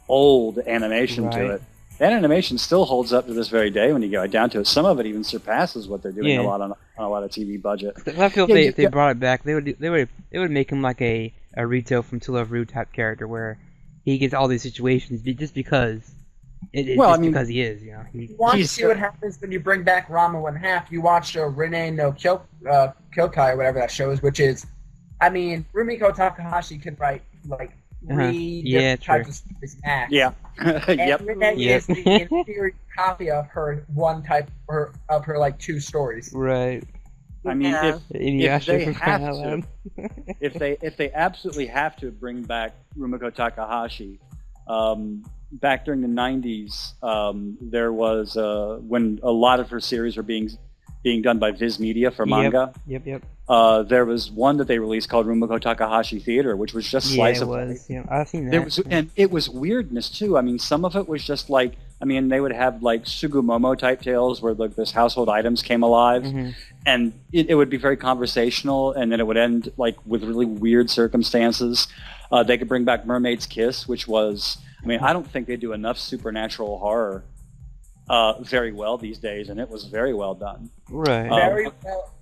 old animation to it, that animation still holds up to this very day when you go down to it. Some of it even surpasses what they're doing a lot on a lot of TV budget.
I feel if they brought it back, they would make him like a Rito from To Love Ru type character, where he gets all these situations just because. Because he is,
You want to see what happens when you bring back Rama One Half. You watch Rene no Kyokai or whatever that show is, which is, Rumiko Takahashi can write three different types of stories max.
Yeah.
And Rene is the inferior copy of her of her 2 stories.
Right.
I mean, if they have to, if they absolutely have to bring back Rumiko Takahashi, back during the 90s, there was when a lot of her series were being done by Viz Media for manga.
Yep.
There was one that they released called Rumiko Takahashi Theater, which was just slice of life.
Yeah, I've seen that.
And it was weirdness too. I mean, some of it was just they would have Sugimomo type tales where this household items came alive, and it would be very conversational, and then it would end with really weird circumstances. They could bring back Mermaid's Kiss, which was, I don't think they do enough supernatural horror very well these days, and it was very well done.
Right.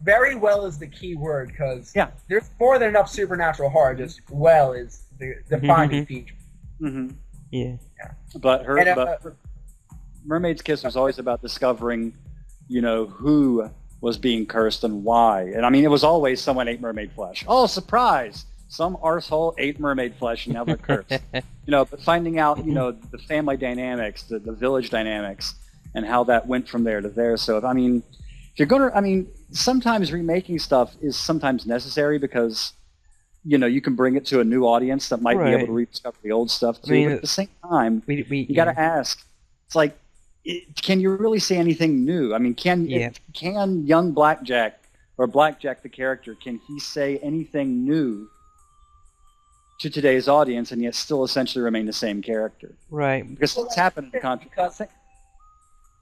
Very well is the key word, because there's more than enough supernatural horror. Just well is the defining feature.
Yeah.
But Mermaid's Kiss was always about discovering, who was being cursed and why. And I mean, it was always someone ate mermaid flesh. Oh, surprise! Some arsehole ate mermaid flesh and now they're cursed. But finding out, the family dynamics, the village dynamics, and how that went from there to there. So, if you're going to, sometimes remaking stuff is sometimes necessary because, you can bring it to a new audience that might be able to rediscover the old stuff too. But at the same time, you got to ask, it's like, can you really say anything new? I mean, can young Blackjack, or Blackjack the character, can he say anything new to today's audience and yet still essentially remain the same character?
Right.
Because what's happened in the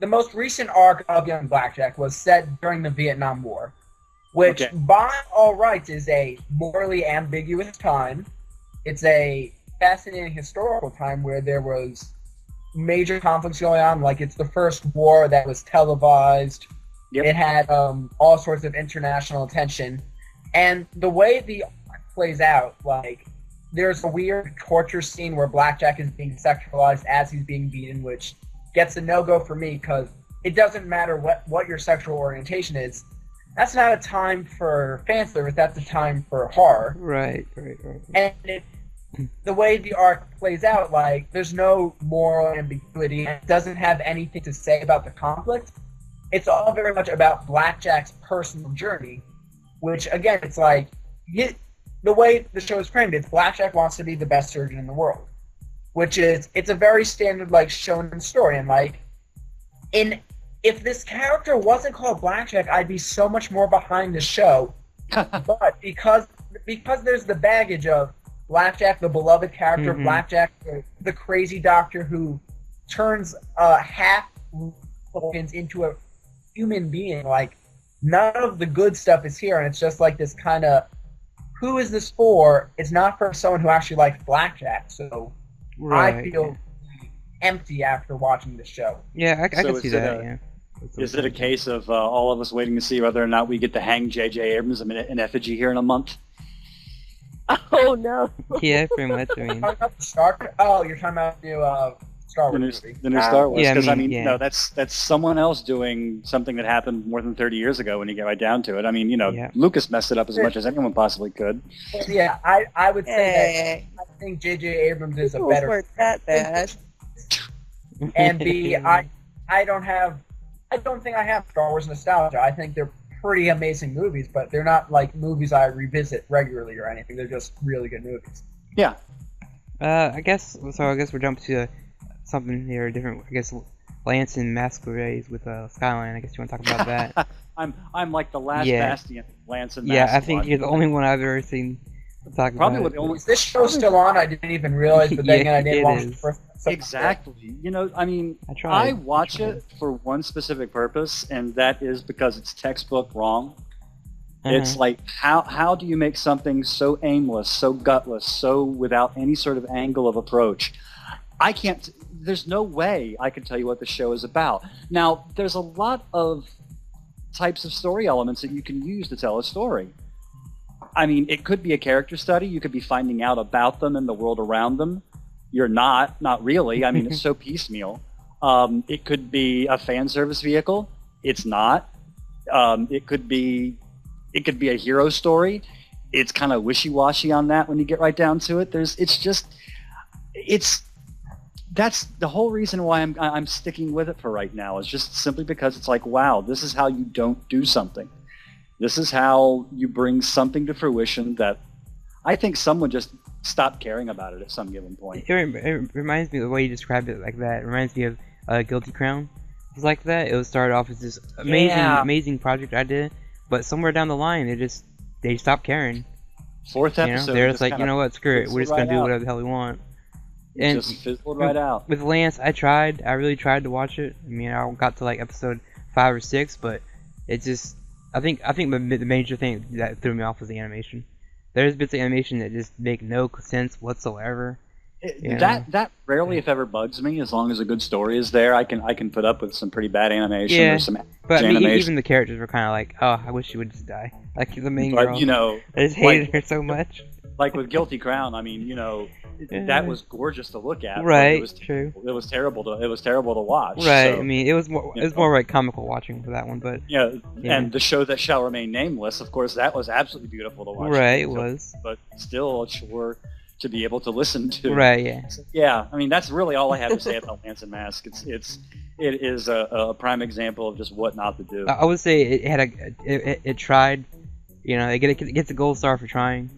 the most recent arc of Young Blackjack was set during the Vietnam War, which by all rights is a morally ambiguous time. It's a fascinating historical time where there was major conflicts going on. Like, it's the first war that was televised. Yep. It had all sorts of international attention. And the way the arc plays out, like, there's a weird torture scene where Blackjack is being sexualized as he's being beaten, which gets a no-go for me because it doesn't matter what your sexual orientation is. That's not a time for fan service. That's a time for horror.
Right.
And the way the arc plays out, like, there's no moral ambiguity. It doesn't have anything to say about the conflict. It's all very much about Blackjack's personal journey, which, again, it's like, the way the show is framed, it's Blackjack wants to be the best surgeon in the world, which is, it's a very standard, like, shonen story. And, like, if this character wasn't called Blackjack, I'd be so much more behind the show. But because there's the baggage of Blackjack, the beloved character, Blackjack, the crazy doctor who turns half Republicans into a human being, like, none of the good stuff is here, and it's just like this kind of, who is this for? It's not for someone who actually likes Blackjack, so I feel empty after watching the show.
Yeah, I can see that,
Is it a case of all of us waiting to see whether or not we get to hang J.J. Abrams in effigy here in a month?
Oh, no.
Yeah, pretty much. I mean,
you're talking about the new Star Wars movie.
The new Star Wars.
Yeah,
Because, that's someone else doing something that happened more than 30 years ago when you get right down to it. I mean, Lucas messed it up as much as anyone possibly could.
Yeah, I would say that I think J.J. Abrams is a better...
weren't that bad.
And B, I don't think I have Star Wars nostalgia. I think they're pretty amazing movies, but they're not like movies I revisit regularly or anything. They're just really good movies.
Yeah.
I guess we're jumping to something here different. I guess Lance and Masquerades with Skyline. I guess you want to talk about that.
I'm like the last bastion of Lance and
Masquerade. Yeah, I think you're the only one I've ever seen talk
Probably
about
the only.
Is this show still on? I didn't even realize, but then again, I didn't watch the first episode.
Exactly. I watch it for one specific purpose, and that is because it's textbook wrong. It's like, how do you make something so aimless, so gutless, so without any sort of angle of approach? I can't. There's no way I can tell you what the show is about. Now, there's a lot of types of story elements that you can use to tell a story. I mean, it could be a character study. You could be finding out about them and the world around them. You're not really. I mean, it's so piecemeal. It could be a fan service vehicle. It's not. It could be a hero story. It's kind of wishy-washy on that when you get right down to it. That's the whole reason why I'm sticking with it for right now, is just simply because it's like, wow, this is how you don't do something. This is how you bring something to fruition that I think someone just stopped caring about it at some given point.
It reminds me of the way you described it like that. It reminds me of Guilty Crown. It was like that. It was started off as this amazing project idea, but somewhere down the line, they stopped caring.
Fourth episode.
They're just like, you know what, screw it. We're just gonna do whatever the hell we want. And
just fizzled right out.
With Lance, I really tried to watch it. I mean, I got to like episode 5 or 6, but it just, I think the major thing that threw me off was the animation. There's bits of animation that just make no sense whatsoever.
That rarely, if ever, bugs me. As long as a good story is there, I can put up with some pretty bad animation.
Yeah,
or some
but
animation.
Even the characters were kind of like, oh, I wish she would just die. Like the main girl.
But,
I just hated her so much.
like with Guilty Crown, I mean, that was gorgeous to look at.
Right.
It was
True.
It was terrible to watch.
Right.
So,
I mean, it was more like comical watching for that one, but
yeah.
Yeah.
And the show that shall remain nameless, of course, that was absolutely beautiful to watch.
right, it was.
But still, a chore to be able to listen to.
Right. Yeah.
So, yeah. I mean, that's really all I have to say about Lance and Mask. It is a prime example of just what not to do.
I would say it tried. It gets a gold star for trying.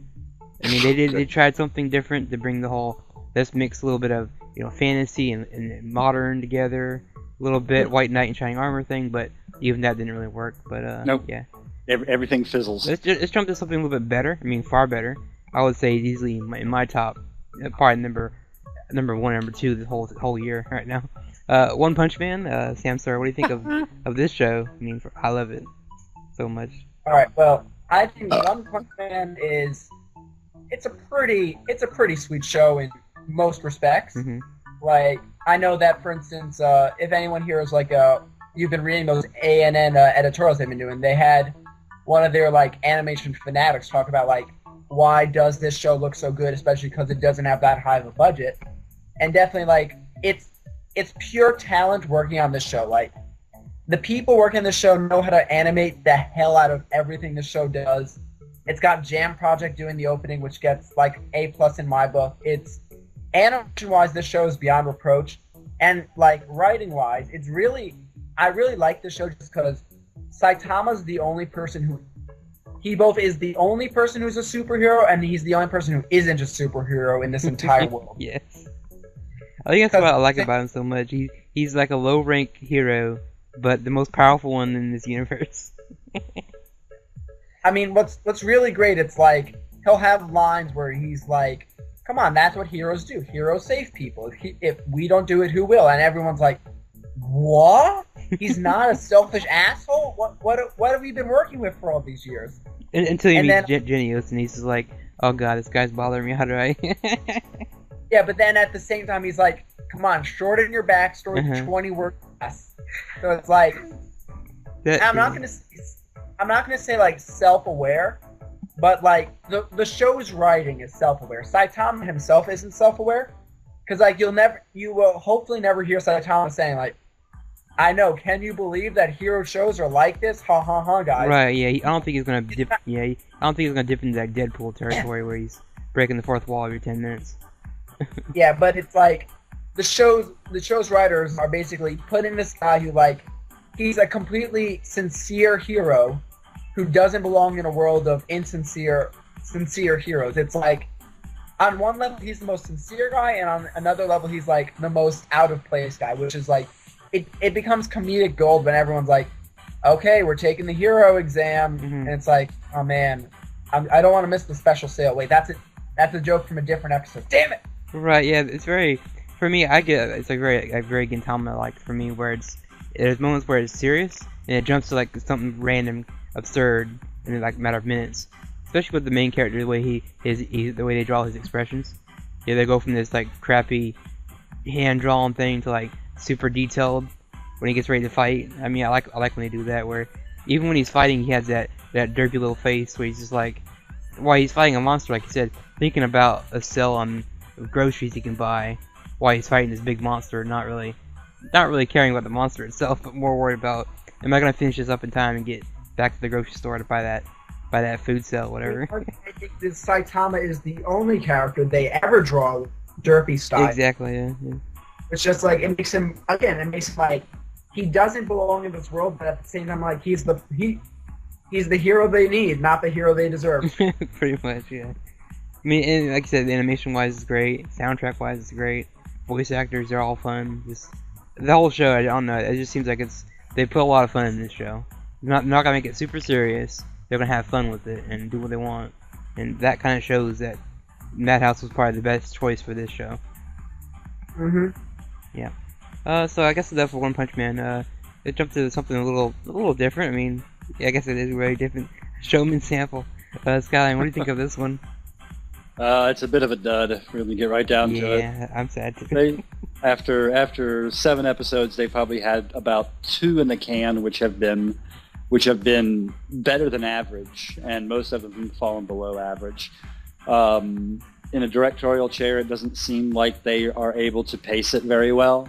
I mean, they tried something different to bring the whole, let's mix a little bit of fantasy and modern together, a little bit White Knight and Shining Armor thing, but even that didn't really work. But
Nope.
yeah,
Everything fizzles.
let's jump to something a little bit better. I mean, far better. I would say easily in my top, probably number one, number two this whole year right now. One Punch Man. Sam, sorry, what do you think of this show? I mean, I love it so much.
All right. Well, I think One Punch Man it's a pretty sweet show in most respects.
Mm-hmm.
Like, I know that, for instance, if anyone here is like you've been reading those ANN editorials they've been doing, they had one of their like animation fanatics talk about like, why does this show look so good, especially because it doesn't have that high of a budget. And definitely, like, it's pure talent working on this show. Like, the people working on this show know how to animate the hell out of everything the show does. It's got Jam Project doing the opening, which gets like A+ in my book. It's animation-wise, this show is beyond reproach, and like writing-wise, I really like this show just because Saitama's the only person he both is the only person who's a superhero, and he's the only person who isn't a superhero in this entire world.
Yes. I think that's what I like about him so much. He's like a low-rank hero, but the most powerful one in this universe.
I mean, what's really great, it's like, he'll have lines where he's like, come on, that's what heroes do. Heroes save people. If we don't do it, who will? And everyone's like, what? He's not a selfish asshole? What have we been working with for all these years?
Until you meet Genius, and he's just like, oh god, this guy's bothering me, how do I...
Yeah, but then at the same time, he's like, come on, shorten your backstory to 20 words less. So it's like, I'm not gonna say like self-aware, but like the show's writing is self-aware. Saitama himself isn't self-aware, because like you will hopefully never hear Saitama saying like, I know, can you believe that hero shows are like this? Ha ha ha, guys.
Right, yeah, I don't think he's gonna dip. Yeah, I don't think he's gonna dip into that Deadpool territory where he's breaking the fourth wall every 10 minutes.
Yeah, but it's like the show's writers are basically putting this guy who like he's a completely sincere hero who doesn't belong in a world of sincere heroes. It's like on one level he's the most sincere guy, and on another level he's like the most out of place guy, which is like it becomes comedic gold when everyone's like, okay, we're taking the hero exam, and it's like, oh man, I don't want to miss the special sale. Wait, that's a joke from a different episode. Damn it.
Right, yeah, it's very, for me, it's like very Gintama-like for me, where there's moments where it's serious, and it jumps to like something random, absurd, in like a matter of minutes. Especially with the main character, the way the way they draw his expressions. Yeah, they go from this like crappy hand-drawn thing to like super detailed when he gets ready to fight. I mean, I like when they do that, where even when he's fighting, he has that derpy little face where he's just like, while he's fighting a monster, like you said, thinking about a sale on groceries he can buy while he's fighting this big monster, not really caring about the monster itself, but more worried about, am I gonna finish this up in time and get back to the grocery store to buy that food sale, whatever.
I think this Saitama is the only character they ever draw derpy style.
Exactly, yeah.
It's just like, it makes him like he doesn't belong in this world, but at the same time, like he's the hero they need, not the hero they deserve.
Pretty much, yeah. I mean, and like I said, animation-wise is great, soundtrack-wise is great, voice actors are all fun. Just the whole show, I don't know, it just seems like they put a lot of fun in this show. They're not gonna make it super serious. They're gonna have fun with it and do what they want, and that kind of shows that Madhouse was probably the best choice for this show. Yeah. So I guess that's for One Punch Man. It jumped to something a little different. I mean, yeah, I guess it is a very different showman sample. Skyline, what do you think of this one?
It's a bit of a dud. Really get right down to it.
Yeah, I'm sad too.
After 7 episodes, they probably had about 2 in the can, which have been better than average, and most of them have fallen below average. In a directorial chair, it doesn't seem like they are able to pace it very well.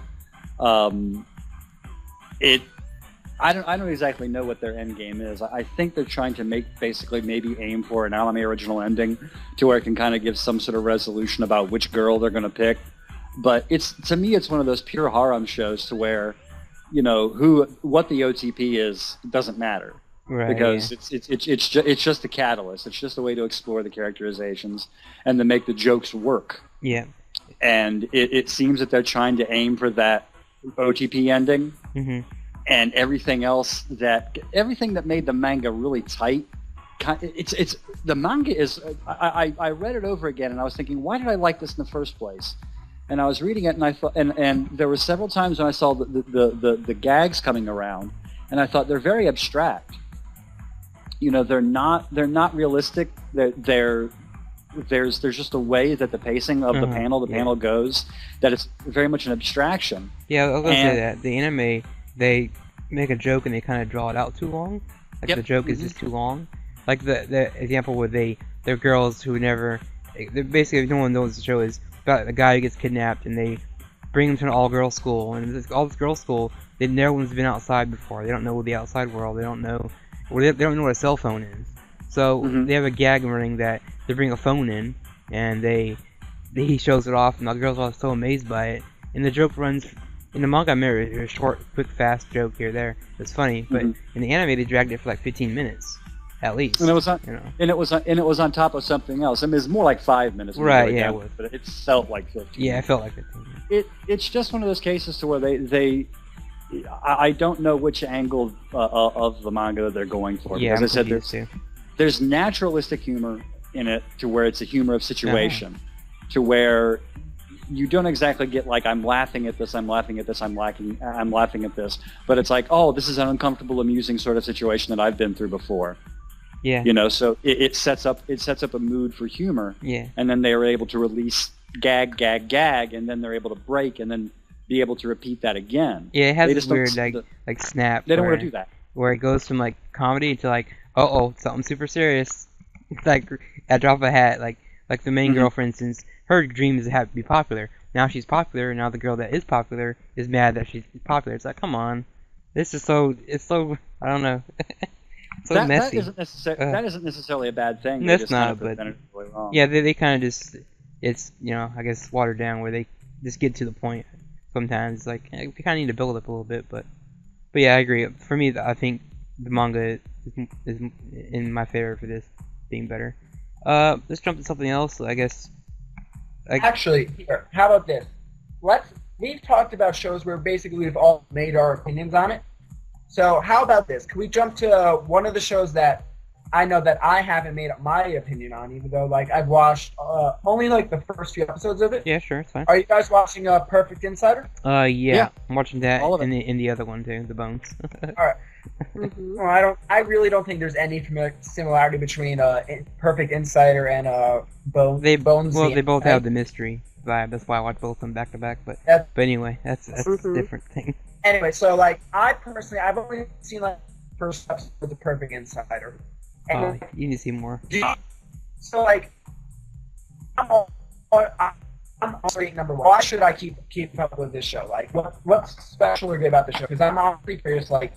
I don't exactly know what their end game is. I think they're trying to maybe aim for an anime original ending to where it can kind of give some sort of resolution about which girl they're going to pick. But to me, it's one of those pure harem shows to where, what the OTP is doesn't matter.
Right,
because
yeah.
it's just a catalyst. It's just a way to explore the characterizations and to make the jokes work.
Yeah.
And it seems that they're trying to aim for that OTP ending.
Mm-hmm.
And everything that made the manga really tight. The manga is. I read it over again, and I was thinking, why did I like this in the first place? And I was reading it, and I thought, and there were several times when I saw the gags coming around, and I thought they're very abstract. They're not realistic. There's just a way that the pacing of the panel goes that it's very much an abstraction.
Yeah, I was gonna say that the anime, they make a joke and they kind of draw it out too long. Like the joke is just too long. Like the example where they're girls who never, basically no one knows the show is about a guy who gets kidnapped and they bring him to an all-girls school, and all this girls school, no one's been outside before. They don't know the outside world. They don't know what a cell phone is. So they have a gag running that they bring a phone in and he shows it off, and the girls are so amazed by it. And the joke runs. In the manga, I remember it was a short, quick, fast joke here or there. It's funny, but in the anime, they dragged it for like 15 minutes, at least.
And it was on top of something else. I mean, it's more like 5 minutes.
Right? Yeah,
but it felt like 15.
Yeah, it felt like 15.
It's just one of those cases to where I don't know which angle of the manga they're going for.
Yeah,
because I said there's naturalistic humor in it to where it's a humor of situation, to where you don't exactly get like I'm laughing at this, I'm laughing at this, I'm laughing at this, but it's like, oh, this is an uncomfortable, amusing sort of situation that I've been through before.
Yeah.
So it sets up a mood for humor.
Yeah.
And then they are able to release gag, and then they're able to break and then be able to repeat that again.
Yeah, it has this weird like snap.
They don't want to do that.
Where it goes from like comedy to like, something super serious. Like at drop of a hat, like the main girl, for instance, her dream is to have to be popular. Now she's popular, and now the girl that is popular is mad that she's popular. It's like, come on, it's so I don't know, so messy.
That isn't necessarily a bad thing.
That's not, but
really wrong.
Yeah, they kind of just, it's I guess watered down where they just get to the point. Sometimes like we kind of need to build up a little bit, but yeah, I agree. For me, I think the manga is in my favor for this being better. Let's jump to something else, I guess.
Actually, here, how about this? We've talked about shows where basically we've all made our opinions on it. So how about this? Can we jump to one of the shows that I know that I haven't made up my opinion on, even though like I've watched only like the first few episodes of it.
Yeah, sure, it's fine.
Are you guys watching Perfect Insider?
Yeah. I'm watching that in the other one too, The Bones.
All right. Well, I really don't think there's any similarity between Perfect Insider and Bones.
They
both
have the mystery vibe. That's why I watch both of them back to back. But anyway, that's a different thing.
Anyway, so like I've only seen like the first episode of the Perfect Insider. And
you need to see more.
So like, I'm already number one. Why should I keep up with this show? Like, what's special or good about the show? Because I'm honestly curious. Like,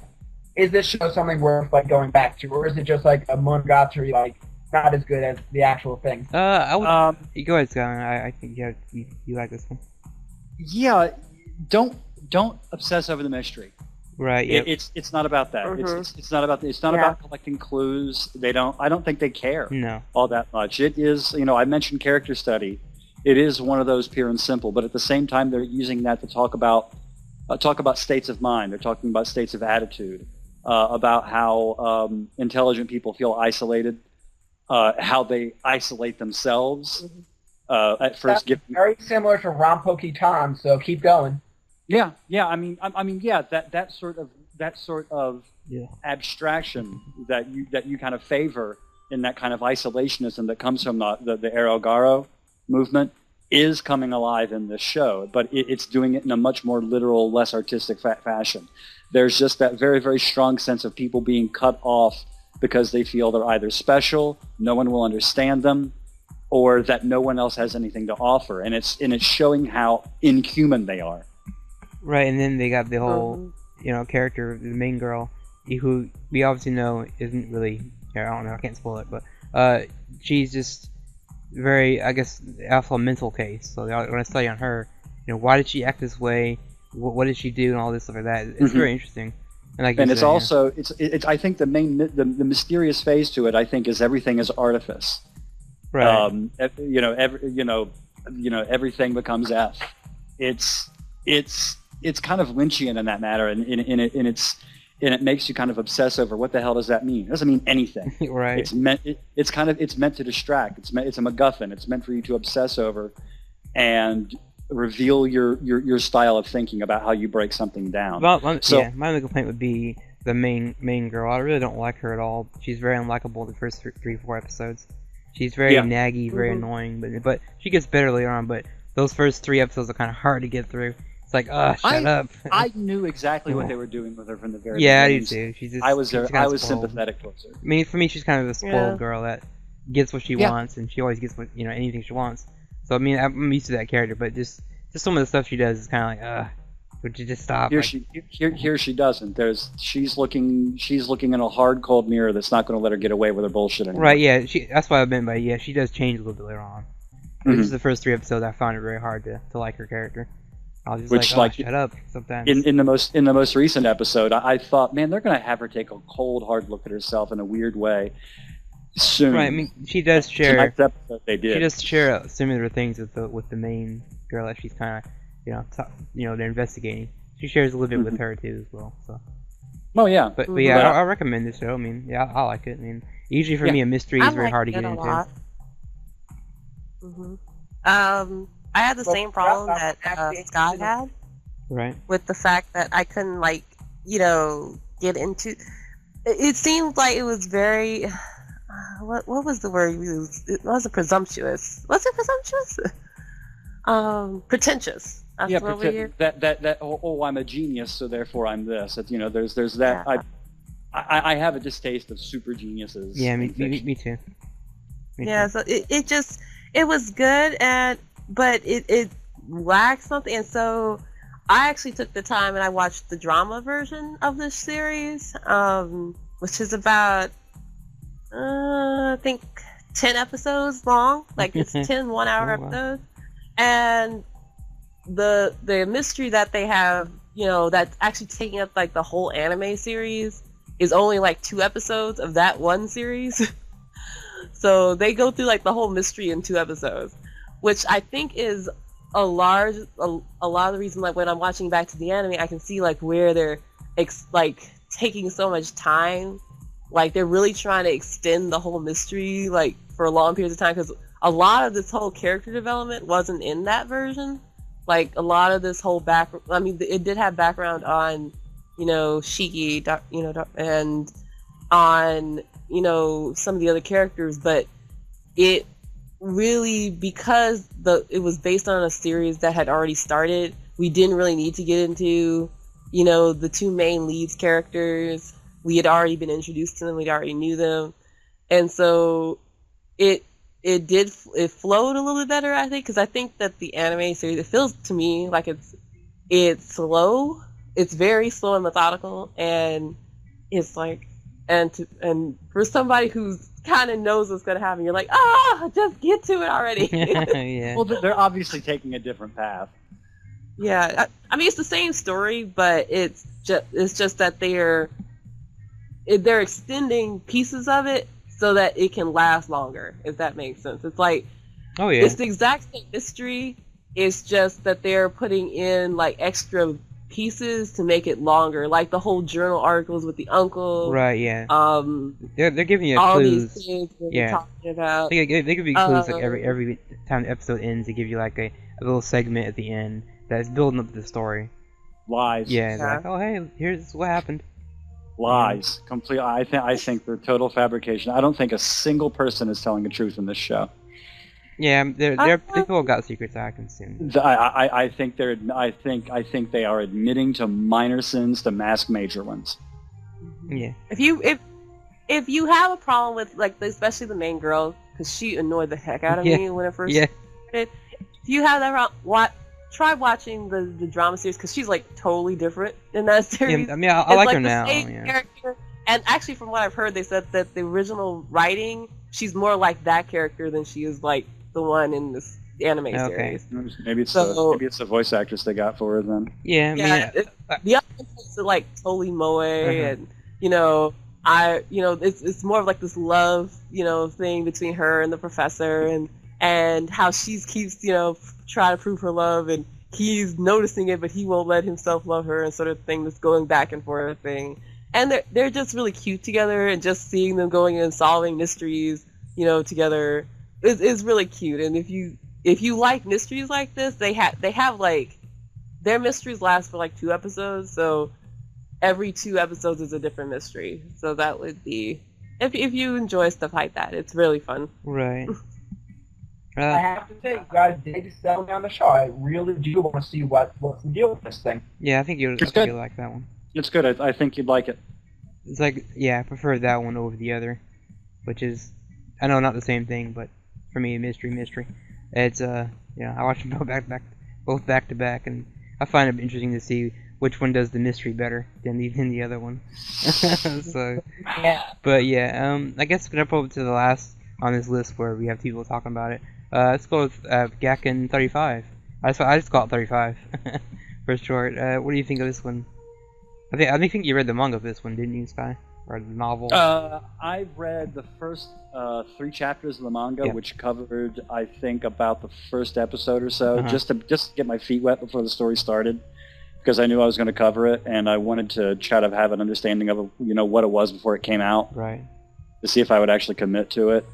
is this show something worth like going back to, or is it just like a monogatari, like not as good as the actual thing?
I would. Go ahead, Scott. I think you like this one.
Yeah, don't obsess over the mystery.
Right. Yep.
It's not about that. It's not about collecting clues. I don't think they care.
No.
All that much. It is. I mentioned character study. It is one of those pure and simple. But at the same time, they're using that to talk about states of mind. They're talking about states of attitude. About how intelligent people feel isolated. How they isolate themselves. At first,
very similar to Rampo Tom. So keep going.
Yeah. I mean, that sort of abstraction that you kind of favor in that kind of isolationism that comes from the Erogaro movement is coming alive in this show, but it's doing it in a much more literal, less artistic fashion. There's just that very, very strong sense of people being cut off because they feel they're either special, no one will understand them, or that no one else has anything to offer, and it's showing how inhuman they are.
Right, and then they got the whole, character, the main girl, who we obviously know isn't really. I don't know. I can't spoil it, but she's just very, I guess, also a mental case. So when I study on her, why did she act this way? What did she do, and all this stuff like that. It's very interesting. And
it's also it's I think the mysterious phase to it, I think, is everything is artifice.
Right.
Everything becomes F. It's kind of Lynchian in that matter, and it makes you kind of obsess over what the hell does that mean. It doesn't mean anything.
Right.
It's meant to distract. It's a MacGuffin. It's meant for you to obsess over, and reveal your style of thinking about how you break something down.
Well, my only complaint would be the main girl. I really don't like her at all. She's very unlikable the first 3-4 episodes. She's very naggy, very annoying, but she gets better later on. But those first 3 episodes are kind of hard to get through. It's like, shut up.
I knew exactly what they were doing with her from the very beginning.
Yeah, I do too. She's just,
I was
spoiled.
sympathetic towards her.
I mean, for me, she's kind of a spoiled girl that gets what she wants, and she always gets anything she wants. So I mean, I'm used to that character, but just some of the stuff she does is kind of like, would you just stop?
Here she doesn't. She's looking in a hard, cold mirror that's not going to let her get away with her bullshit anymore.
Right? Yeah, that's what I meant by she does change a little bit later on. This is the first 3 episodes. I found it very hard to like her character. I was just shut up sometimes.
In the most recent episode, I thought, man, they're going to have her take a cold, hard look at herself in a weird way soon.
Right. I mean, she does share.
Tonight's episode, they did.
She does share similar things with the main girl that she's kind of, they're investigating. She shares a little bit with her too as well. So.
Oh yeah.
But yeah, I recommend this show. I mean, yeah, I like it. I mean, usually for me, a mystery is very hard to get into.
I had the same problem that Scott had.
Right.
With the fact that I couldn't, get into. It seemed like it was very. What was the word we used? It wasn't presumptuous. Was it presumptuous? Pretentious. That's what we used.
That I'm a genius, so therefore I'm this. There's that. Yeah. I have a distaste of super geniuses.
Yeah, me too.
So it was good, but it lacked something, and so I actually took the time and I watched the drama version of this series, which is about I think 10 episodes long. Like it's 10 1-hour episodes, and the mystery that they have, that's actually taking up like the whole anime series is only like 2 episodes of that one series. So they go through like the whole mystery in 2 episodes, which I think is a lot of the reason, like when I'm watching back to the anime, I can see like where they're taking so much time. Like they're really trying to extend the whole mystery like for long periods of time, because a lot of this whole character development wasn't in that version. Like a lot of this whole background, I mean, it did have background on, Shiki, and on, some of the other characters, but it really, because it was based on a series that had already started, we didn't really need to get into, the 2 main leads characters. We had already been introduced to them. We already knew them. And so it flowed a little bit better, I think, because I think that the anime series, it feels to me like it's slow. It's very slow and methodical, and it's like, and for somebody who kind of knows what's going to happen, you're like, just get to it already.
Yeah.
Well, they're obviously taking a different path.
Yeah, I mean, it's the same story, but it's just that they're extending pieces of it so that it can last longer, if that makes sense. It's like, it's the exact same mystery. It's just that they're putting in like extra pieces to make it longer, like the whole journal articles with the uncle.
Right. Yeah. They're giving you
all
clues.
These things that we're talking about.
They give you clues like every time the episode ends. They give you like a little segment at the end that's building up the story.
Lies.
Yeah. Like, oh hey, here's what happened.
Lies. Complete. I think they're total fabrication. I don't think a single person is telling the truth in this show.
Yeah, people have got secrets I can see.
I think they are admitting to minor sins to mask major ones.
Yeah.
If you have a problem with, like, especially the main girl, because she annoyed the heck out of
Yeah.
me when it first
Yeah.
started. If you have that, try watching the drama series, because she's like totally different in that series.
Yeah, I mean, I
It's
like
like
her
the
now.
same
Yeah.
character. And actually, from what I've heard, they said that the original writing, she's more like that character than she is like the one in this anime
Okay.
series.
Maybe it's
So-
the voice actress they got for her then.
Yeah, I mean,
Yeah, the other ones are like totally moe, and it's more of like this love, thing between her and the professor, and how she keeps trying to prove her love, and he's noticing it, but he won't let himself love her, and sort of thing, this going back and forth thing. And they're just really cute together, and just seeing them going and solving mysteries, together is really cute. And if you like mysteries like this, they have like their mysteries last for like 2 episodes, so every 2 episodes is a different mystery. So that would be, if you enjoy stuff like that, it's really fun.
right.
I have to say, you guys did sell me on the show. I really do want to see what's the deal with this thing.
Yeah, I think you
It's good.
like that one.
It's good. I think you'd like it.
It's like, yeah, I prefer that one over the other, which is, I know, not the same thing, but for me, mystery. It's I watch them both back to back, and I find it interesting to see which one does the mystery better than the other one. So,
Yeah.
but yeah, I guess we're gonna pull up to the last on this list where we have people talking about it. Let's go with Gakken 35. I just call it 35 for short. What do you think of this one? I think you read the manga of this one, didn't you, Sky? Or the novel?
I read the first 3 chapters of the manga,
Yep.
which covered, I think, about the first episode or so,
Uh-huh.
just to get my feet wet before the story started, because I knew I was going to cover it, and I wanted to try to have an understanding of what it was before it came out,
Right.
to see if I would actually commit to it.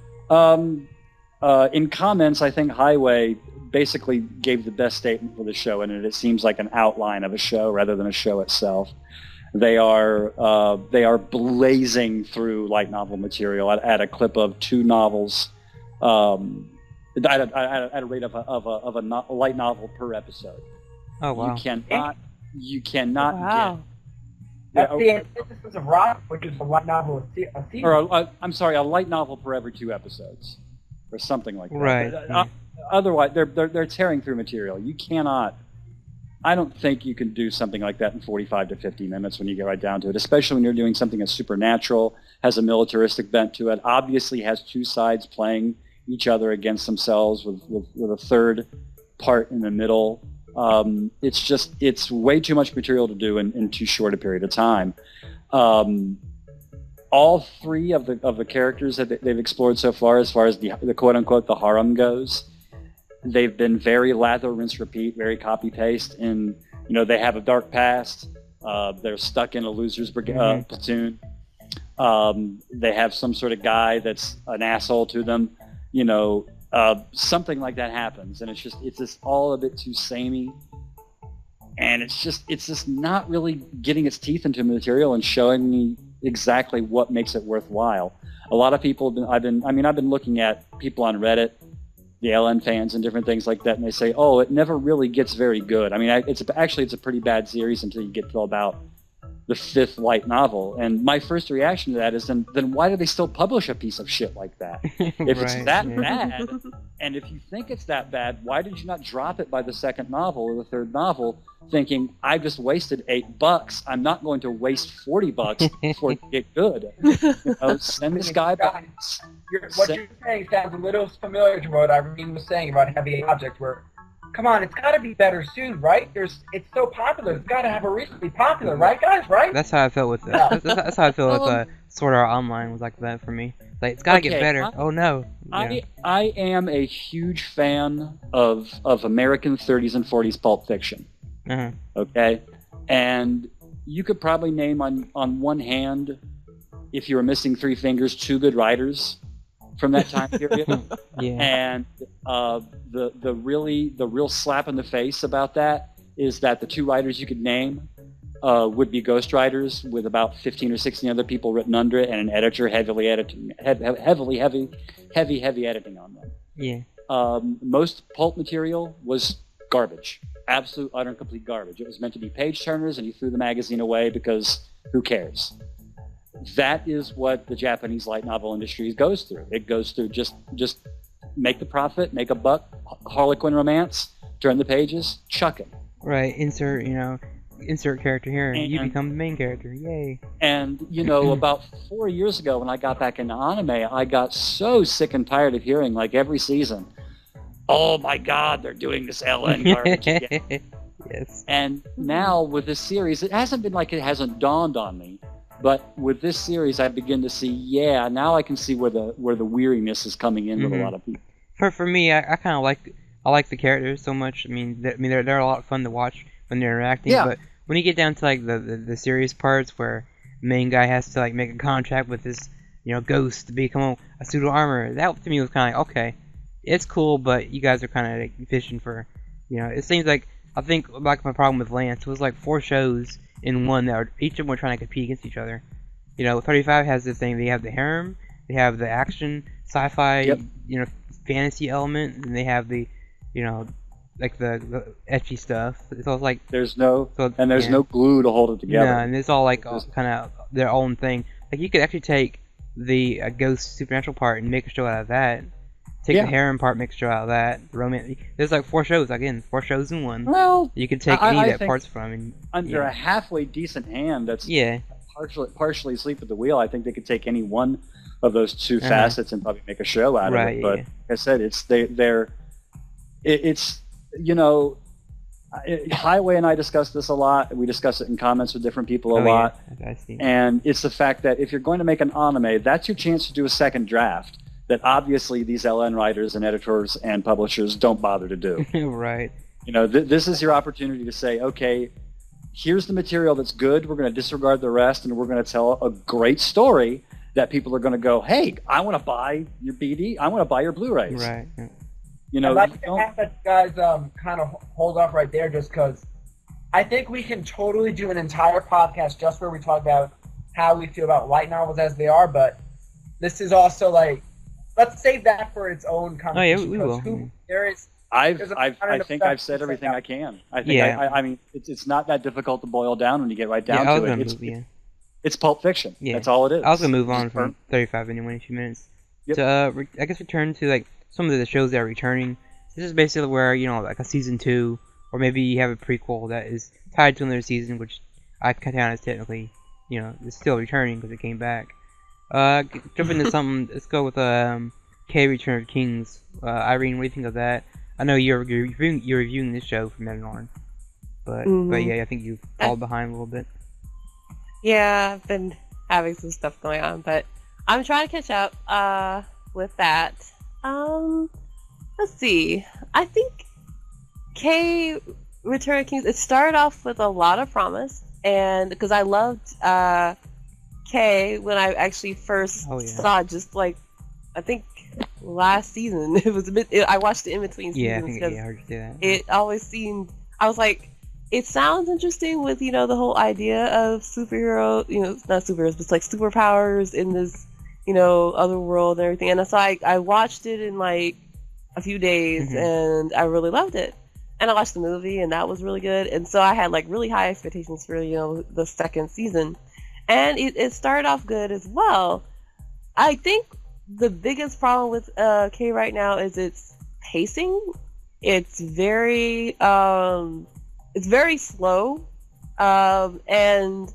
In comments, I think Highway basically gave the best statement for the show, and it seems like an outline of a show rather than a show itself. They are blazing through light novel material at a clip of 2 novels, at a rate of a light novel per episode.
Oh wow.
You cannot
Wow.
That's
get.
the antithesis of Rock, which is a light novel of season.
I'm sorry, a light novel per every 2 episodes, or something like that.
Right.
But, otherwise, they're tearing through material. You cannot. I don't think you can do something like that in 45 to 50 minutes when you get right down to it, especially when you're doing something that's supernatural, has a militaristic bent to it, obviously has 2 sides playing each other against themselves with a third part in the middle. It's way too much material to do in too short a period of time. All 3 of the characters that they've explored so far as the quote-unquote the harem goes, they've been very lather, rinse, repeat, very copy-paste, and they have a dark past. They're stuck in a loser's platoon. They have some sort of guy that's an asshole to them. Something like that happens, and it's just all a bit too samey, and it's just not really getting its teeth into material and showing me exactly what makes it worthwhile. A lot of people I've been looking at people on Reddit, the LN fans and different things like that, and they say, oh, it never really gets very good. I mean, it's a pretty bad series until you get to about the 5th light novel. And my first reaction to that is, then why do they still publish a piece of shit like that? If it's
Right,
that
yeah.
bad, and if you think it's that bad, why did you not drop it by the 2nd novel or the 3rd novel, thinking, I just wasted $8. I'm not going to waste $40 before it get good. Send this guy back.
What you're saying sounds a little familiar to what Irene was saying about heavy objects, where, come on, it's got to be better soon, right? It's so popular. It's got to have a reason to be popular, right, guys? Right?
That's how I felt with that's how I feel with Sword Art Online was like that for me. Like, it's gotta get better. Oh no. Yeah.
I am a huge fan of American 30s and 40s pulp fiction.
Uh-huh.
Okay, and you could probably name on one hand, if you were missing 3 fingers, 2 good writers from that time period.
Yeah.
And the real slap in the face about that is that the 2 writers you could name would be ghostwriters with about 15 or 16 other people written under it, and an editor heavy editing on them.
Yeah.
Most pulp material was garbage. Absolute, utter, and complete garbage. It was meant to be page turners, and you threw the magazine away because who cares? that is what the Japanese light novel industry goes through. It goes through just make the profit, make a buck, Harlequin romance, turn the pages, chuck it.
Right, insert character here, and you become the main character. Yay.
And, about 4 years ago when I got back into anime, I got so sick and tired of hearing, like, every season, oh my god, they're doing this LN garbage again.
Yes.
And now with this series, it hasn't been like it hasn't dawned on me, but with this series, I begin to see, now I can see where the weariness is coming in with a lot of people.
For me, I kind of like the characters so much. I mean, they're a lot of fun to watch when they're interacting.
Yeah.
But when you get down to like the serious parts where the main guy has to like make a contract with this ghost to become a pseudo armor, that to me was kind of like, okay, it's cool, but you guys are kind of like fishing for, it seems like, I think like my problem with Lance was like 4 shows in one that each of them were trying to compete against each other. 35 has this thing. They have the harem, they have the action, sci-fi, fantasy element, and they have the, like the etchy stuff. It's all like
there's no glue to hold it together.
No, and it's all like kind of their own thing. Like you could actually take the ghost supernatural part and make a show out of that. Take the harem part, make a show out of that. Romance. There's like 4 shows. Again, 4 shows in one.
Well,
you could take any of that parts from. And,
under a halfway decent hand that's partially asleep at the wheel, I think they could take any one of those 2 facets and probably make a show out of it. But like I said, Highway and I discuss this a lot. We discuss it in comments with different people a lot.
I see.
And it's the fact that if you're going to make an anime, that's your chance to do a second draft that obviously these LN writers and editors and publishers don't bother to do.
Right.
This is your opportunity to say, okay, here's the material that's good. We're going to disregard the rest, and we're going to tell a great story that people are going to go, hey, I want to buy your BD. I want to buy your Blu-rays.
Right.
I'd like to have that guys kind of hold off right there just because I think we can totally do an entire podcast just where we talk about how we feel about light novels as they are, but this is also like, let's save that for its own conversation.
Oh, yeah, we will.
I think I've said everything I can. I think I mean, it's not that difficult to boil down when you get right down to it. It's Pulp Fiction. Yeah. That's all it is.
I was going to move on from 35 anyway in a few minutes. Yep. To, I guess return to like some of the shows that are returning. This is basically where, like a season 2, or maybe you have a prequel that is tied to another season, which I count as technically, is still returning because it came back. Jump into something. Let's go with K Return of Kings. Irene, what do you think of that? I know you're reviewing this show from Metanorn, but I think you fall behind a little bit.
Yeah, I've been having some stuff going on, but I'm trying to catch up with that. Let's see. I think K Return of Kings, it started off with a lot of promise, and because I loved K when I actually first saw it, just like I think last season. It was a bit. I watched it in between seasons because
I heard you say that.
It always seemed. I was like, it sounds interesting with the whole idea of superhero. Not superheroes, but it's like superpowers in this other world and everything. And so I watched it in like a few days, and I really loved it. And I watched the movie, and that was really good. And so I had like really high expectations for the second season, and it started off good as well. I think the biggest problem with K right now is its pacing. It's very slow, and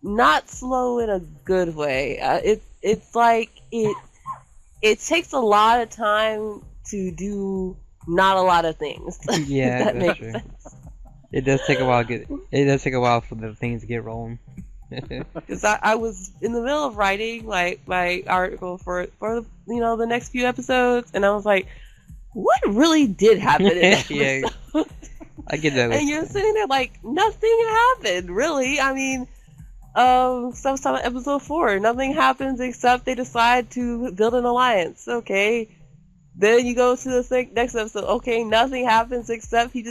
not slow in a good way. It's like it takes a lot of time to do not a lot of things.
Yeah,
that makes
true.
sense.
It does take a while for the things to get rolling.
Because I was in the middle of writing like my article for the next few episodes, and I was like, what really did happen in that episode?
I get that.
And you're sitting there like, nothing happened, really. I mean, sometime episode 4, nothing happens except they decide to build an alliance. Okay. Then you go to the next episode. Okay, nothing happens except he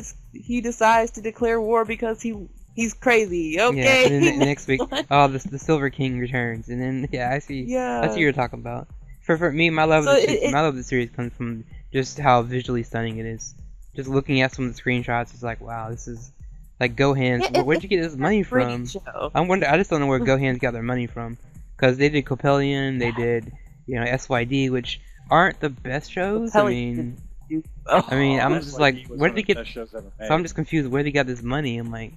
decides to declare war because he's crazy. Okay.
Yeah, and then next week, the Silver King returns, and then I see. Yeah. That's what you're talking about. For me, my love of the series comes from just how visually stunning it is. Just looking at some of the screenshots, it's like, wow, this is like Gohan's. Where'd you get this money from?
Show.
I just don't know where Gohan's got their money from. because they did Coppelion, they did SYD, which aren't the best shows. I mean, I'm just like, where did they get? So I'm just confused where they got this money. I'm like,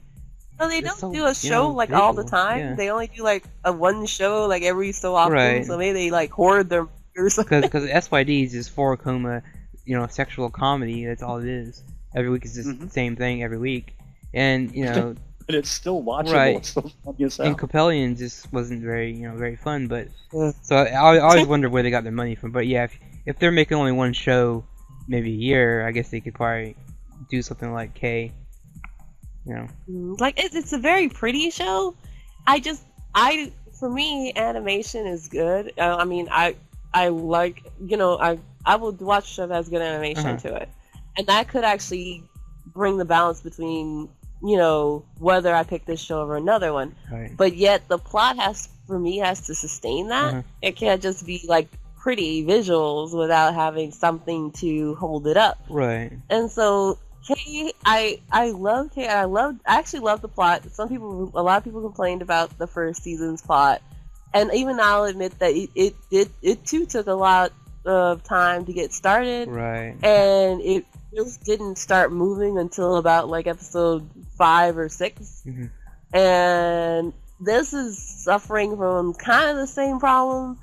no, they don't do a show like all the time. Yeah. They only do like a one show like every so often. Right. So maybe they like hoard their or something.
Because SYD is just 4-coma, sexual comedy. That's all it is. Every week is just the same thing every week, and
but it's still watchable.
Right.
It's still funny as hell.
And Coppelion just wasn't very fun. But so I always wonder where they got their money from. But yeah, if they're making only one show, maybe a year, I guess they could probably do something like K.
Like it's a very pretty show. For me, animation is good. I mean, I like I will watch a show that has good animation to it, and that could actually bring the balance between whether I pick this show over another one.
Right.
But yet the plot has to sustain that. It can't just be like pretty visuals without having something to hold it up.
Right.
And so K, I love K. I actually love the plot. A lot of people complained about the first season's plot, and even I'll admit that it too took a lot of time to get started.
Right.
And it really didn't start moving until about like episode 5 or 6. And this is suffering from kind of the same problem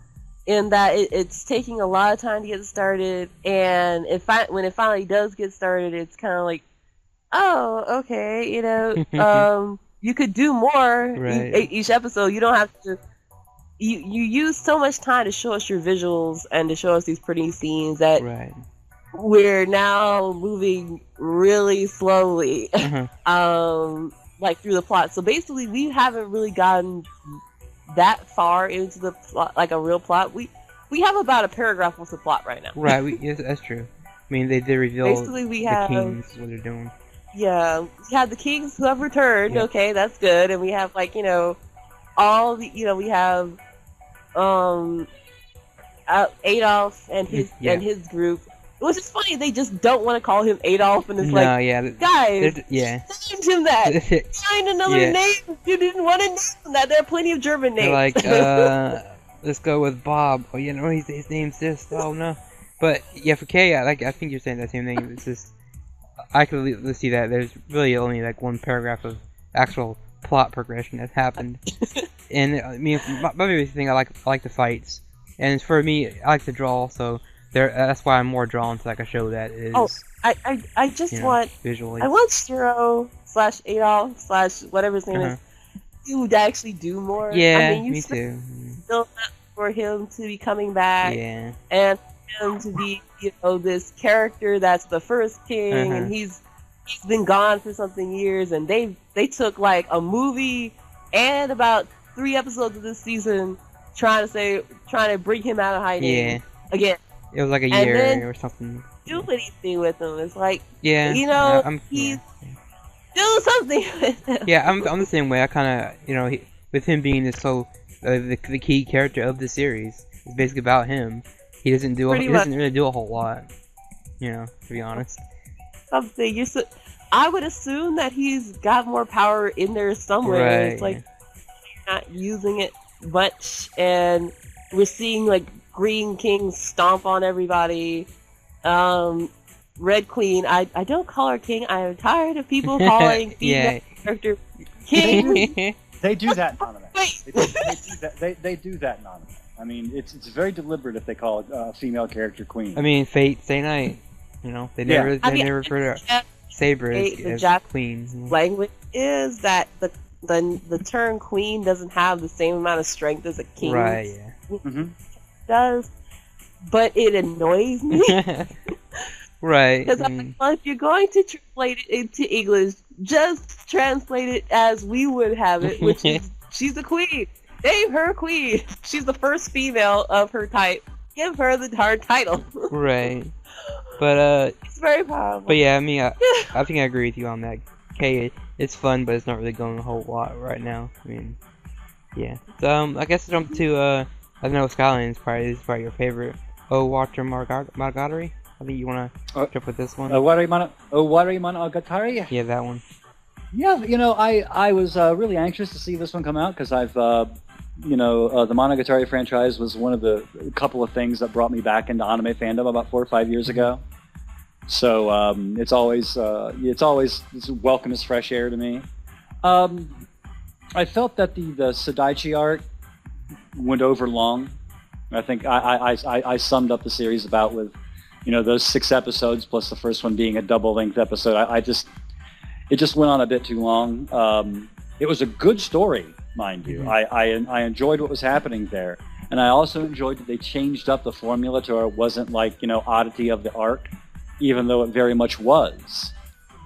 in that it's taking a lot of time to get started, and when it finally does get started, it's kind of like, oh, okay, you could do more each episode. You don't have to. You use so much time to show us your visuals and to show us these pretty scenes that we're now moving really slowly, like through the plot. So basically, we haven't really gotten that far into the plot, like a real plot. We have about a paragraph worth of plot right now.
Right, yes, that's true. I mean, they reveal
basically
the kings, what they're doing.
Yeah, we have the kings who have returned. Yep. Okay, that's good, and we have like all the we have Adolf and his group. Which is funny, they just don't want to call him Adolf, and it's guys, change him that. Find another name if you didn't want to name that. There are plenty of German names.
They're like, let's go with Bob. Oh, his name's this. Oh, no. But, yeah, for K, I think you're saying that same thing. It's just, I could see that there's really only, like, one paragraph of actual plot progression that happened. And, I mean, my favorite thing, I like the fights. And for me, I like to draw, so... that's why I'm more drawn to like a show that is.
Oh, I just want
visually.
I want Shiro / Adolf / whatever his name is to actually do more.
Yeah,
I mean,
me too.
Still for him to be coming back.
Yeah.
And him to be this character that's the first king, and he's been gone for something years, and they took like a movie and about 3 episodes of this season trying to bring him out of hiding.
Yeah.
Again.
It was like a year or something.
Do anything with him. It's like,
he's
do something with him.
Yeah, I'm the same way. I kind of, with him being the key character of the series, it's basically about him. He doesn't really do a whole lot, to be honest.
Something I would assume that he's got more power in there somewhere.
Right.
It's like not using it much, and we're seeing like Green King stomp on everybody. Red Queen, I don't call her king. I am tired of people calling female character king.
They do that in anime. They do that in anime. I mean, it's very deliberate if they call a female character queen.
I mean, Fate, Stay Night. They never refer to Saber as queen.
Language is that the term queen doesn't have the same amount of strength as a king.
Right. Yeah.
Does, but it annoys me.
Right.
Because if you're going to translate it into English, just translate it as we would have it, which is she's the queen. Name her queen. She's the first female of her type. Give her the hard title.
Right. But
it's very powerful.
But yeah, I mean, I think I agree with you on that. Okay, it's fun, but it's not really going a whole lot right now. I mean, yeah. So I guess jump to I know Skyline is probably your favorite. Oh, Water Monogatari? I think you want to jump with this one.
Waterman Monogatari?
Yeah, that one.
Yeah, I was really anxious to see this one come out because I've the Monogatari franchise was one of the couple of things that brought me back into anime fandom about 4 or 5 years ago. So it's always welcome as fresh air to me. I felt that the Sodaichi arc went over long. I think I summed up the series about with, those 6 episodes plus the first one being a double-length episode. It just went on a bit too long. It was a good story, mind you. I enjoyed what was happening there, and I also enjoyed that they changed up the formula to where it wasn't like oddity of the arc, even though it very much was.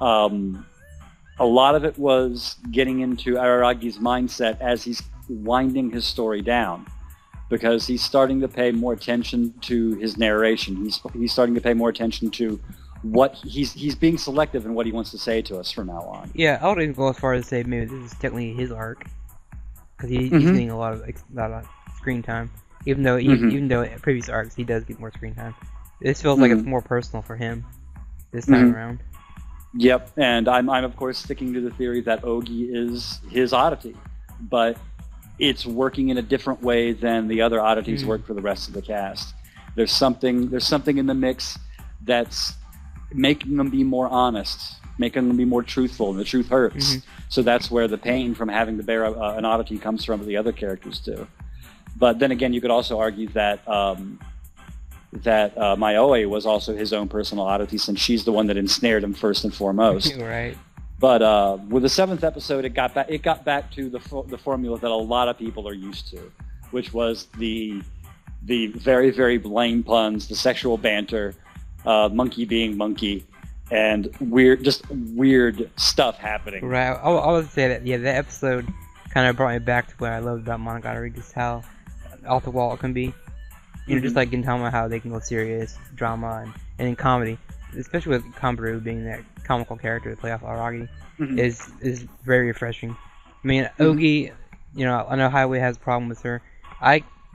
A lot of it was getting into Araragi's mindset as he's winding his story down, because he's starting to pay more attention to his narration. He's starting to pay more attention to what he's being selective in what he wants to say to us from now on.
Yeah, I would even go as far as to say maybe this is technically his arc, because he's getting a lot of screen time. Even though in previous arcs he does get more screen time, this feels like it's more personal for him this time around.
Yep, and I'm of course sticking to the theory that Ogi is his oddity, but it's working in a different way than the other oddities work for the rest of the cast. There's something in the mix that's making them be more honest, making them be more truthful, and the truth hurts. So that's where the pain from having to bear an oddity comes from the other characters too. But then again, you could also argue that Maioe was also his own personal oddity, since she's the one that ensnared him first and foremost.
Right.
But with the 7th episode, it got back to the formula that a lot of people are used to, which was the very, very blame puns, the sexual banter, monkey being monkey, and weird stuff happening.
Right. I would say that that episode kind of brought me back to what I loved about Monogatari, just how off the wall it can be. Just like in talking about how they can go serious, drama, and in comedy, especially with Kambaru being that comical character to play off Aragi, is very refreshing. I mean, Ogi, I know Highway has a problem with her.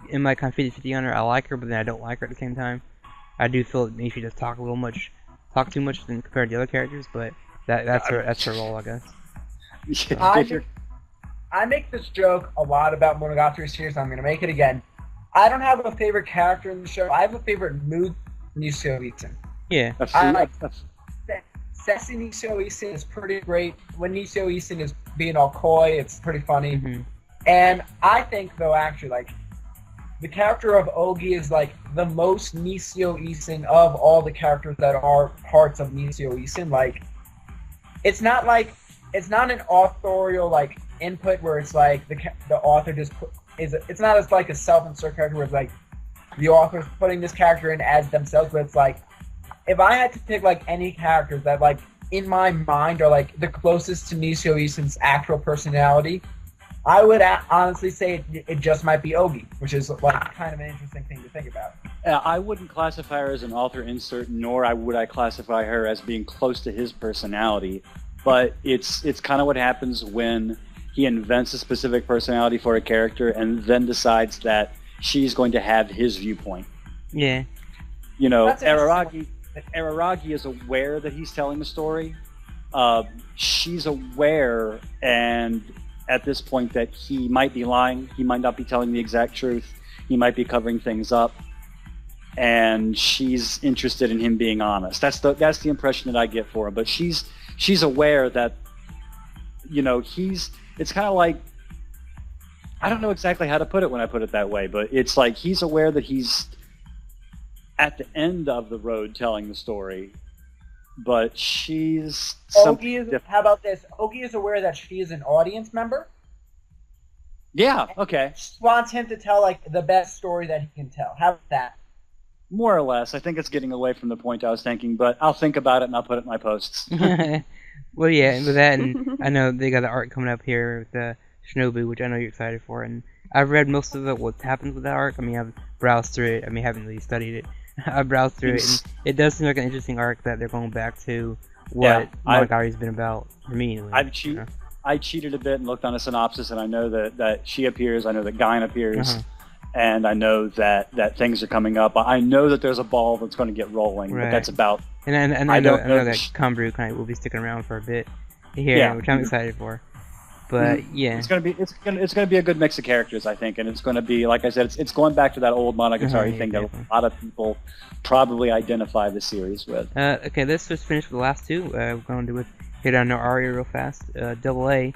In my kind of 50-50 on her, I like her, but then I don't like her at the same time. I do feel that maybe she does talk too much than compared to the other characters, but that's her role, I guess.
I make this joke a lot about Monogatari series, I'm going to make it again. I don't have a favorite character in the show. I have a favorite mood, Nisio Isin.
Yeah.
I like sexy Nisio Isin is pretty great. When Nisio Isin is being all coy, it's pretty funny. And I think, though, actually, like, the character of Ogi is, like, the most Nisio Isin of all the characters that are parts of Nisio Isin. Like, it's not an authorial, like, input where it's like the author just it's not as like a self-insert character where it's like the author's putting this character in as themselves, but it's like, if I had to pick like any characters that like in my mind are like the closest to Nisio Isin's actual personality, I would honestly say it just might be Ogi, which is like kind of an interesting thing to think about.
I wouldn't classify her as an author insert, nor would I classify her as being close to his personality, but it's kind of what happens when he invents a specific personality for a character and then decides that she's going to have his viewpoint.
Yeah.
Araragi is aware that he's telling the story. She's aware, and at this point, that he might be lying. He might not be telling the exact truth. He might be covering things up. And she's interested in him being honest. That's the impression that I get for him. But she's aware that, it's kind of like, I don't know exactly how to put it when I put it that way, but it's like he's aware that he's at the end of the road telling the story, but she's something different.
How about this? Ogi is aware that she is an audience member.
Yeah, okay.
She wants him to tell like the best story that he can tell. How about that?
More or less. I think it's getting away from the point I was thinking, but I'll think about it and I'll put it in my posts.
Well, yeah, and with that, and I know they got the arc coming up here with Shinobu, which I know you're excited for, and I've read most of it, what happens with that arc. I mean, I've browsed through it. I mean, I haven't really studied it. I've browsed through it, and it does seem like an interesting arc that they're going back to what Monogatari's been about, for me anyway.
I cheated a bit and looked on a synopsis, and I know that she appears, I know that Gain appears, and I know that things are coming up. I know that there's a ball that's going to get rolling, but that's about...
And I know that Kambaru will be sticking around for a bit here, which I'm excited for. But yeah,
it's gonna be a good mix of characters, I think, and it's gonna be, like I said, it's going back to that old Monogatari
Yeah,
thing
definitely.
that a lot of people probably identify the series with.
Okay, let's just finish with the last two. We're going to hit on our Aria real fast. Double A,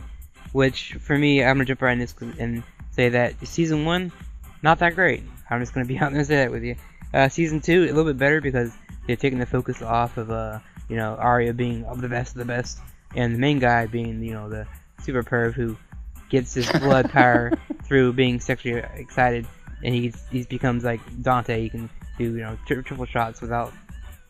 which for me, I'm gonna jump right in this and say that season 1, not that great. I'm just gonna be out there and say that with you. Season 2, a little bit better because they've taken the focus off of Arya being of the best, and the main guy being the super perv who gets his blood power through being sexually excited, and he becomes like Dante. He can do triple shots without.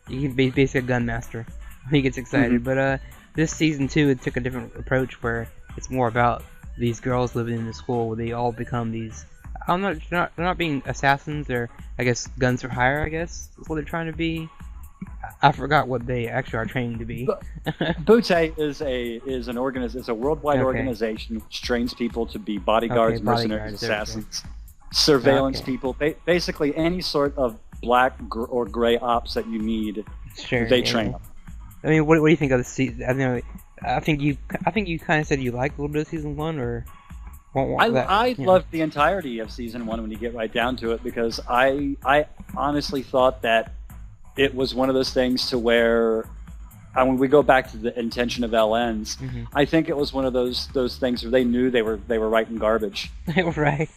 He can be basically a gun master when he gets excited. But this season 2, it took a different approach where it's more about these girls living in the school where they all become these. They're not being assassins, or I guess guns for hire. I guess is what they're trying to be. I forgot what they actually are training to be.
Butte is a worldwide organization which trains people to be bodyguards, mercenaries, assassins, surveillance people, basically any sort of black or gray ops that you need.
Sure,
they train them.
I mean, what do you think of the season? I think you kind of said you liked a little bit of season 1, or
I loved the entirety of season 1 when you get right down to it, because I honestly thought that it was one of those things to where, when we go back to the intention of LNs, I think it was one of those things where they knew they were writing garbage.
Right.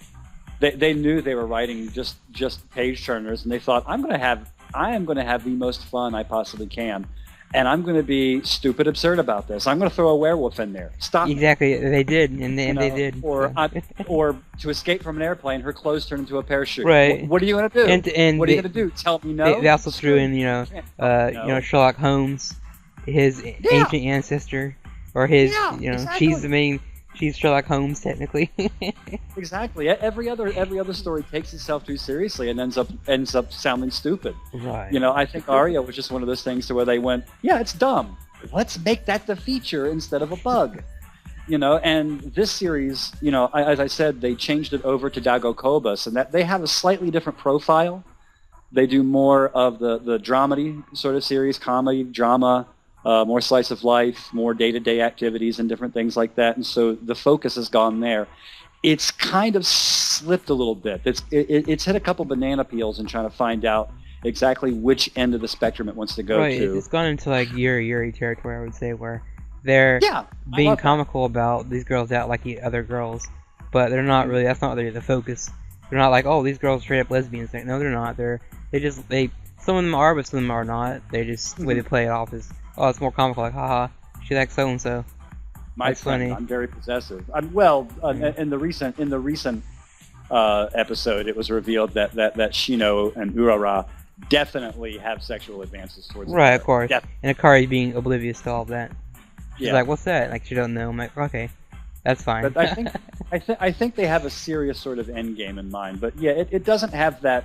They knew they were writing just page turners, and they thought, I am going to have the most fun I possibly can, and I'm going to be stupid absurd about this. I'm going to throw a werewolf in there. Stop.
Exactly, they did, and they did.
Or to escape from an airplane, her clothes turn into a parachute.
Right.
What are you going to do?
And
what are you going to do? Tell me no.
They also threw in Sherlock Holmes, his ancient ancestor, or his exactly. She's Sherlock Holmes technically.
Exactly. Every other story takes itself too seriously and ends up sounding stupid.
Right.
I think Arya was just one of those things to where they went, yeah, it's dumb. Let's make that the feature instead of a bug. And this series, as I said, they changed it over to Dago Kobus, and that they have a slightly different profile. They do more of the dramedy sort of series, comedy, drama. More slice of life, more day-to-day activities and different things like that, and so the focus has gone there. It's kind of slipped a little bit. It's hit a couple banana peels in trying to find out exactly which end of the spectrum it wants to go to.
It's gone into like Yuri territory, I would say, where they're being comical about these girls out like other girls, but they're not really. That's not really the focus. They're not like, oh, these girls straight up lesbians. No, they're not. Some of them are, but some of them are not. They just the way they play it off is. Oh, it's more comical, like, haha, she likes so and so.
That's funny. I'm very possessive. In the recent episode, it was revealed that Shino and Urara definitely have sexual advances towards each other.
Right, of course. And Akari being oblivious to all of that. She's like, what's that? Like, she don't know. I'm like, okay, that's fine.
But I think they have a serious sort of end game in mind. But yeah, it doesn't have that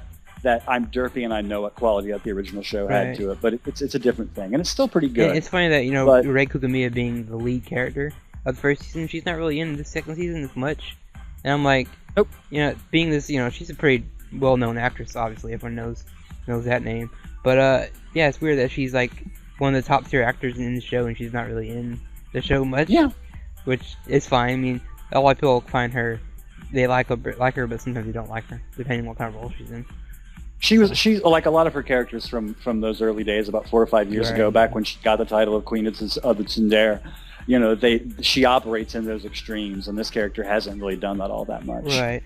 I'm derpy and I know what quality that the original show had to it, but it's a different thing, and it's still pretty good.
It's funny that Rei Kukumiya being the lead character of the first season, she's not really in the second season as much, and I'm like,
nope.
Being this, she's a pretty well-known actress, obviously everyone knows that name, but it's weird that she's like one of the top tier actors in the show, and she's not really in the show much. Yeah, which is fine. I mean, a lot of people find her, they like her, but sometimes they don't like her, depending on what kind of role she's in.
She's like a lot of her characters from those early days, about 4 or 5 years ago, back when she got the title of Queen of the Tsundere. She operates in those extremes, and this character hasn't really done that all that much.
Right.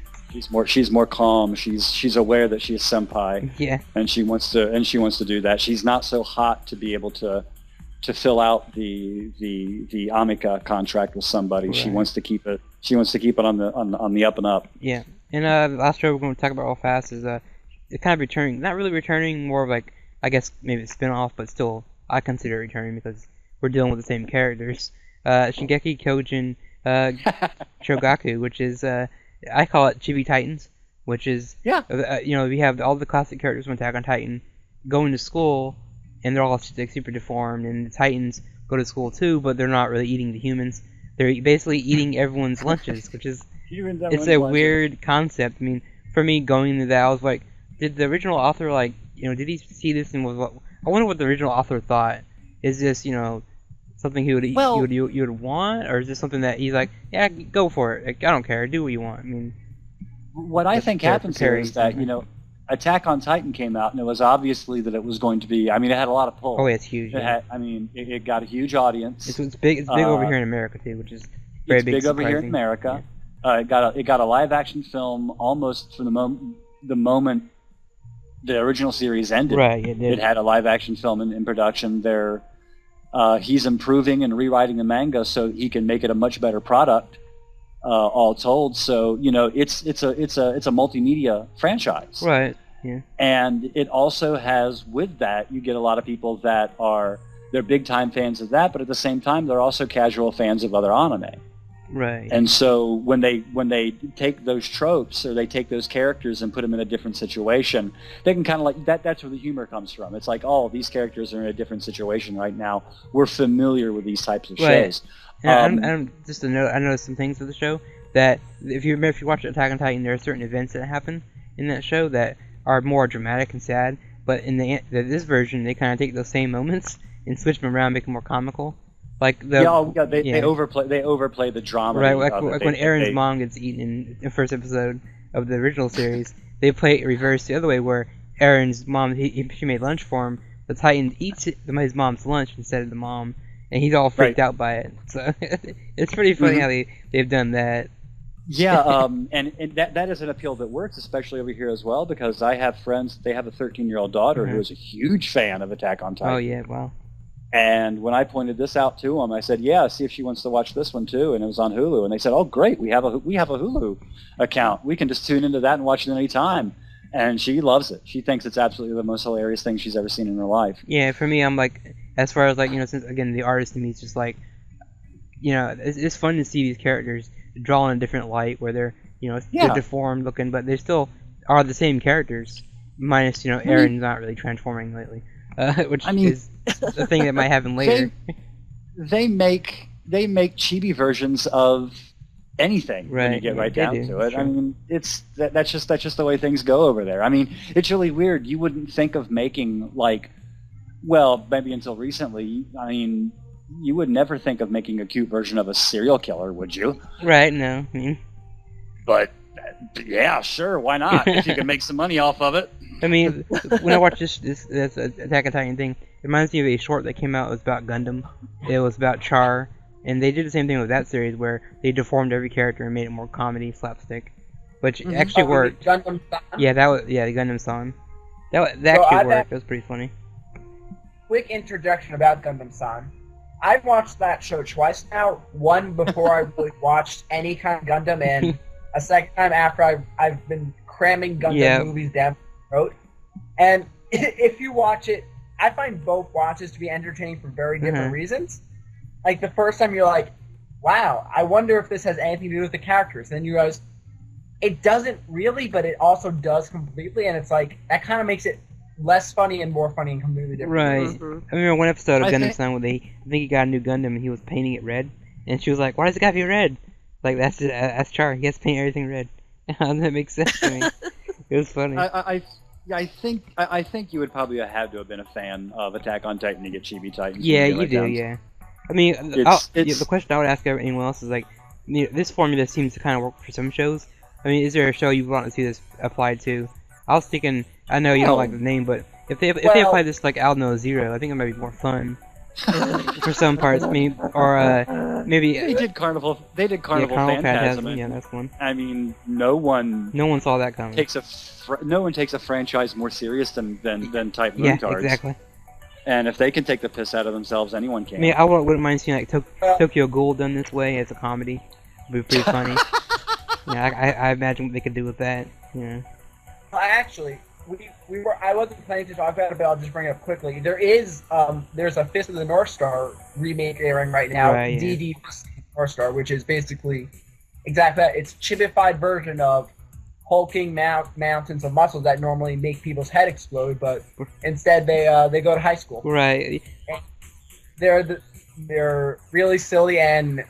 She's more calm. She's aware that she's senpai.
Yeah.
And she wants to do that. She's not so hot to be able to fill out the Amica contract with somebody. Right. She wants to keep it. She wants to keep it on the up and up.
Yeah. And the last show we're going to talk about real fast is it's kind of returning, not really returning, more of like, I guess maybe a spin-off, but still I consider it returning because we're dealing with the same characters. Shingeki Kyojin Shogaku, which is, I call it Chibi Titans, which is, we have all the classic characters from Attack on Titan going to school, and they're all like, super deformed, and the Titans go to school too, but they're not really eating the humans. They're basically eating everyone's lunches, which is, it's a weird concept. I mean, for me, going into that, I was like, did the original author, did he see this and was like, I wonder what the original author thought. Is this, something he would
Well-
you would want, or is this something that he's like, yeah, go for it. Like, I don't care, do what you want. I mean,
What I think happens here is that, Attack on Titan came out, and it was obviously that it was going to be. I mean, it had a lot of pull.
oh, it's huge. Yeah.
It got a huge audience.
It's big. It's big over here in America too, which is very
It's
big.
big over here in America. It got a live action film almost from the moment the original series ended.
Right. It did.
It had a live action film in production. He's improving and rewriting the manga so he can make it a much better product. All told, so it's a multimedia franchise,
Right. Yeah.
and it also has, with that, you get a lot of people that they're big time fans of that, but at the same time they're also casual fans of other anime.
Right.
And so when they take those tropes or they take those characters and put them in a different situation, they can kind of like that. That's where the humor comes from. It's like, oh, these characters are in a different situation right now. We're familiar with these types of
Right.
shows.
And just to note, I noticed some things with the show that if you watch Attack on Titan, there are certain events that happen in that show that are more dramatic and sad. But in this version, they kind of take those same moments and switch them around, make them more comical. Like they
overplay the drama.
Right, like when Aaron's mom gets eaten in the first episode of the original series, they play it reversed the other way, where Aaron's mom she made lunch for him. The Titan eats his mom's lunch instead of the mom. And he's all freaked out by it. So it's pretty funny how they've done that.
Yeah, and that is an appeal that works, especially over here as well, because I have friends, they have a 13-year-old daughter who is a huge fan of Attack on Titan.
Oh, yeah, wow.
And when I pointed this out to them, I said, yeah, see if she wants to watch this one too. And it was on Hulu. And they said, oh, great, we have a Hulu account. We can just tune into that and watch it any time. And she loves it. She thinks it's absolutely the most hilarious thing she's ever seen in her life.
Yeah, for me, I'm like, as far as like, since again the artist in me is just like, it's fun to see these characters draw in a different light where they're they're deformed looking, but they still are the same characters, minus Aaron's not really transforming lately, which is the thing that might happen later.
They make chibi versions of anything when you get right down to it. Sure. I mean, that's just the way things go over there. I mean, it's really weird. You wouldn't think of making maybe until recently. I mean, you would never think of making a cute version of a serial killer, would you?
Right. No.
But yeah, sure. Why not? If you can make some money off of it.
I mean, when I watch this Attack on Titan thing, it reminds me of a short that came out. It was about Gundam. It was about Char. And they did the same thing with that series where they deformed every character and made it more comedy, slapstick, which actually worked.
Gundam San?
Yeah, the Gundam San. That actually worked. That was pretty funny.
Quick introduction about Gundam San. I've watched that show twice now. One before I really watched any kind of Gundam, and a second time after I've been cramming Gundam movies down my throat. And if you watch it, I find both watches to be entertaining for very different reasons. Like, the first time you're like, wow, I wonder if this has anything to do with the characters. Then you realize it doesn't really, but it also does completely, and it's like, that kind of makes it less funny and more funny and completely different.
Right. I remember one episode of Gundam San where I think he got a new Gundam and he was painting it red, and she was like, why does it gotta be red? Like, that's Char, he has to paint everything red. That makes sense to me. It was funny.
I think you would probably have to have been a fan of Attack on Titan to get Chibi Titans.
Yeah, you do, yeah. I mean, the question I would ask anyone else is like, this formula seems to kind of work for some shows. I mean, is there a show you want to see this applied to? I was thinking, I know you don't like the name, but if they apply this like Alno Zero, I think it might be more fun for some parts. Maybe maybe
they did Carnival. They did Carnival Phantasm.
Yeah, that's one.
I mean, no one
saw that coming.
No one takes a franchise more serious than Type Moon Cards.
Exactly.
And if they can take the piss out of themselves, anyone can.
I mean, I wouldn't mind seeing like Tokyo Ghoul done this way as a comedy. It'd be pretty funny. I imagine what they could do with that. Yeah.
Actually, I wasn't planning to talk about it, but I'll just bring it up quickly. There's a Fist of the North Star remake airing right now, DD Fist of the North Star, which is basically exactly that. It's a chibified version of hulking mountains of muscles that normally make people's head explode, but instead they go to high school.
Right.
And they're really silly, and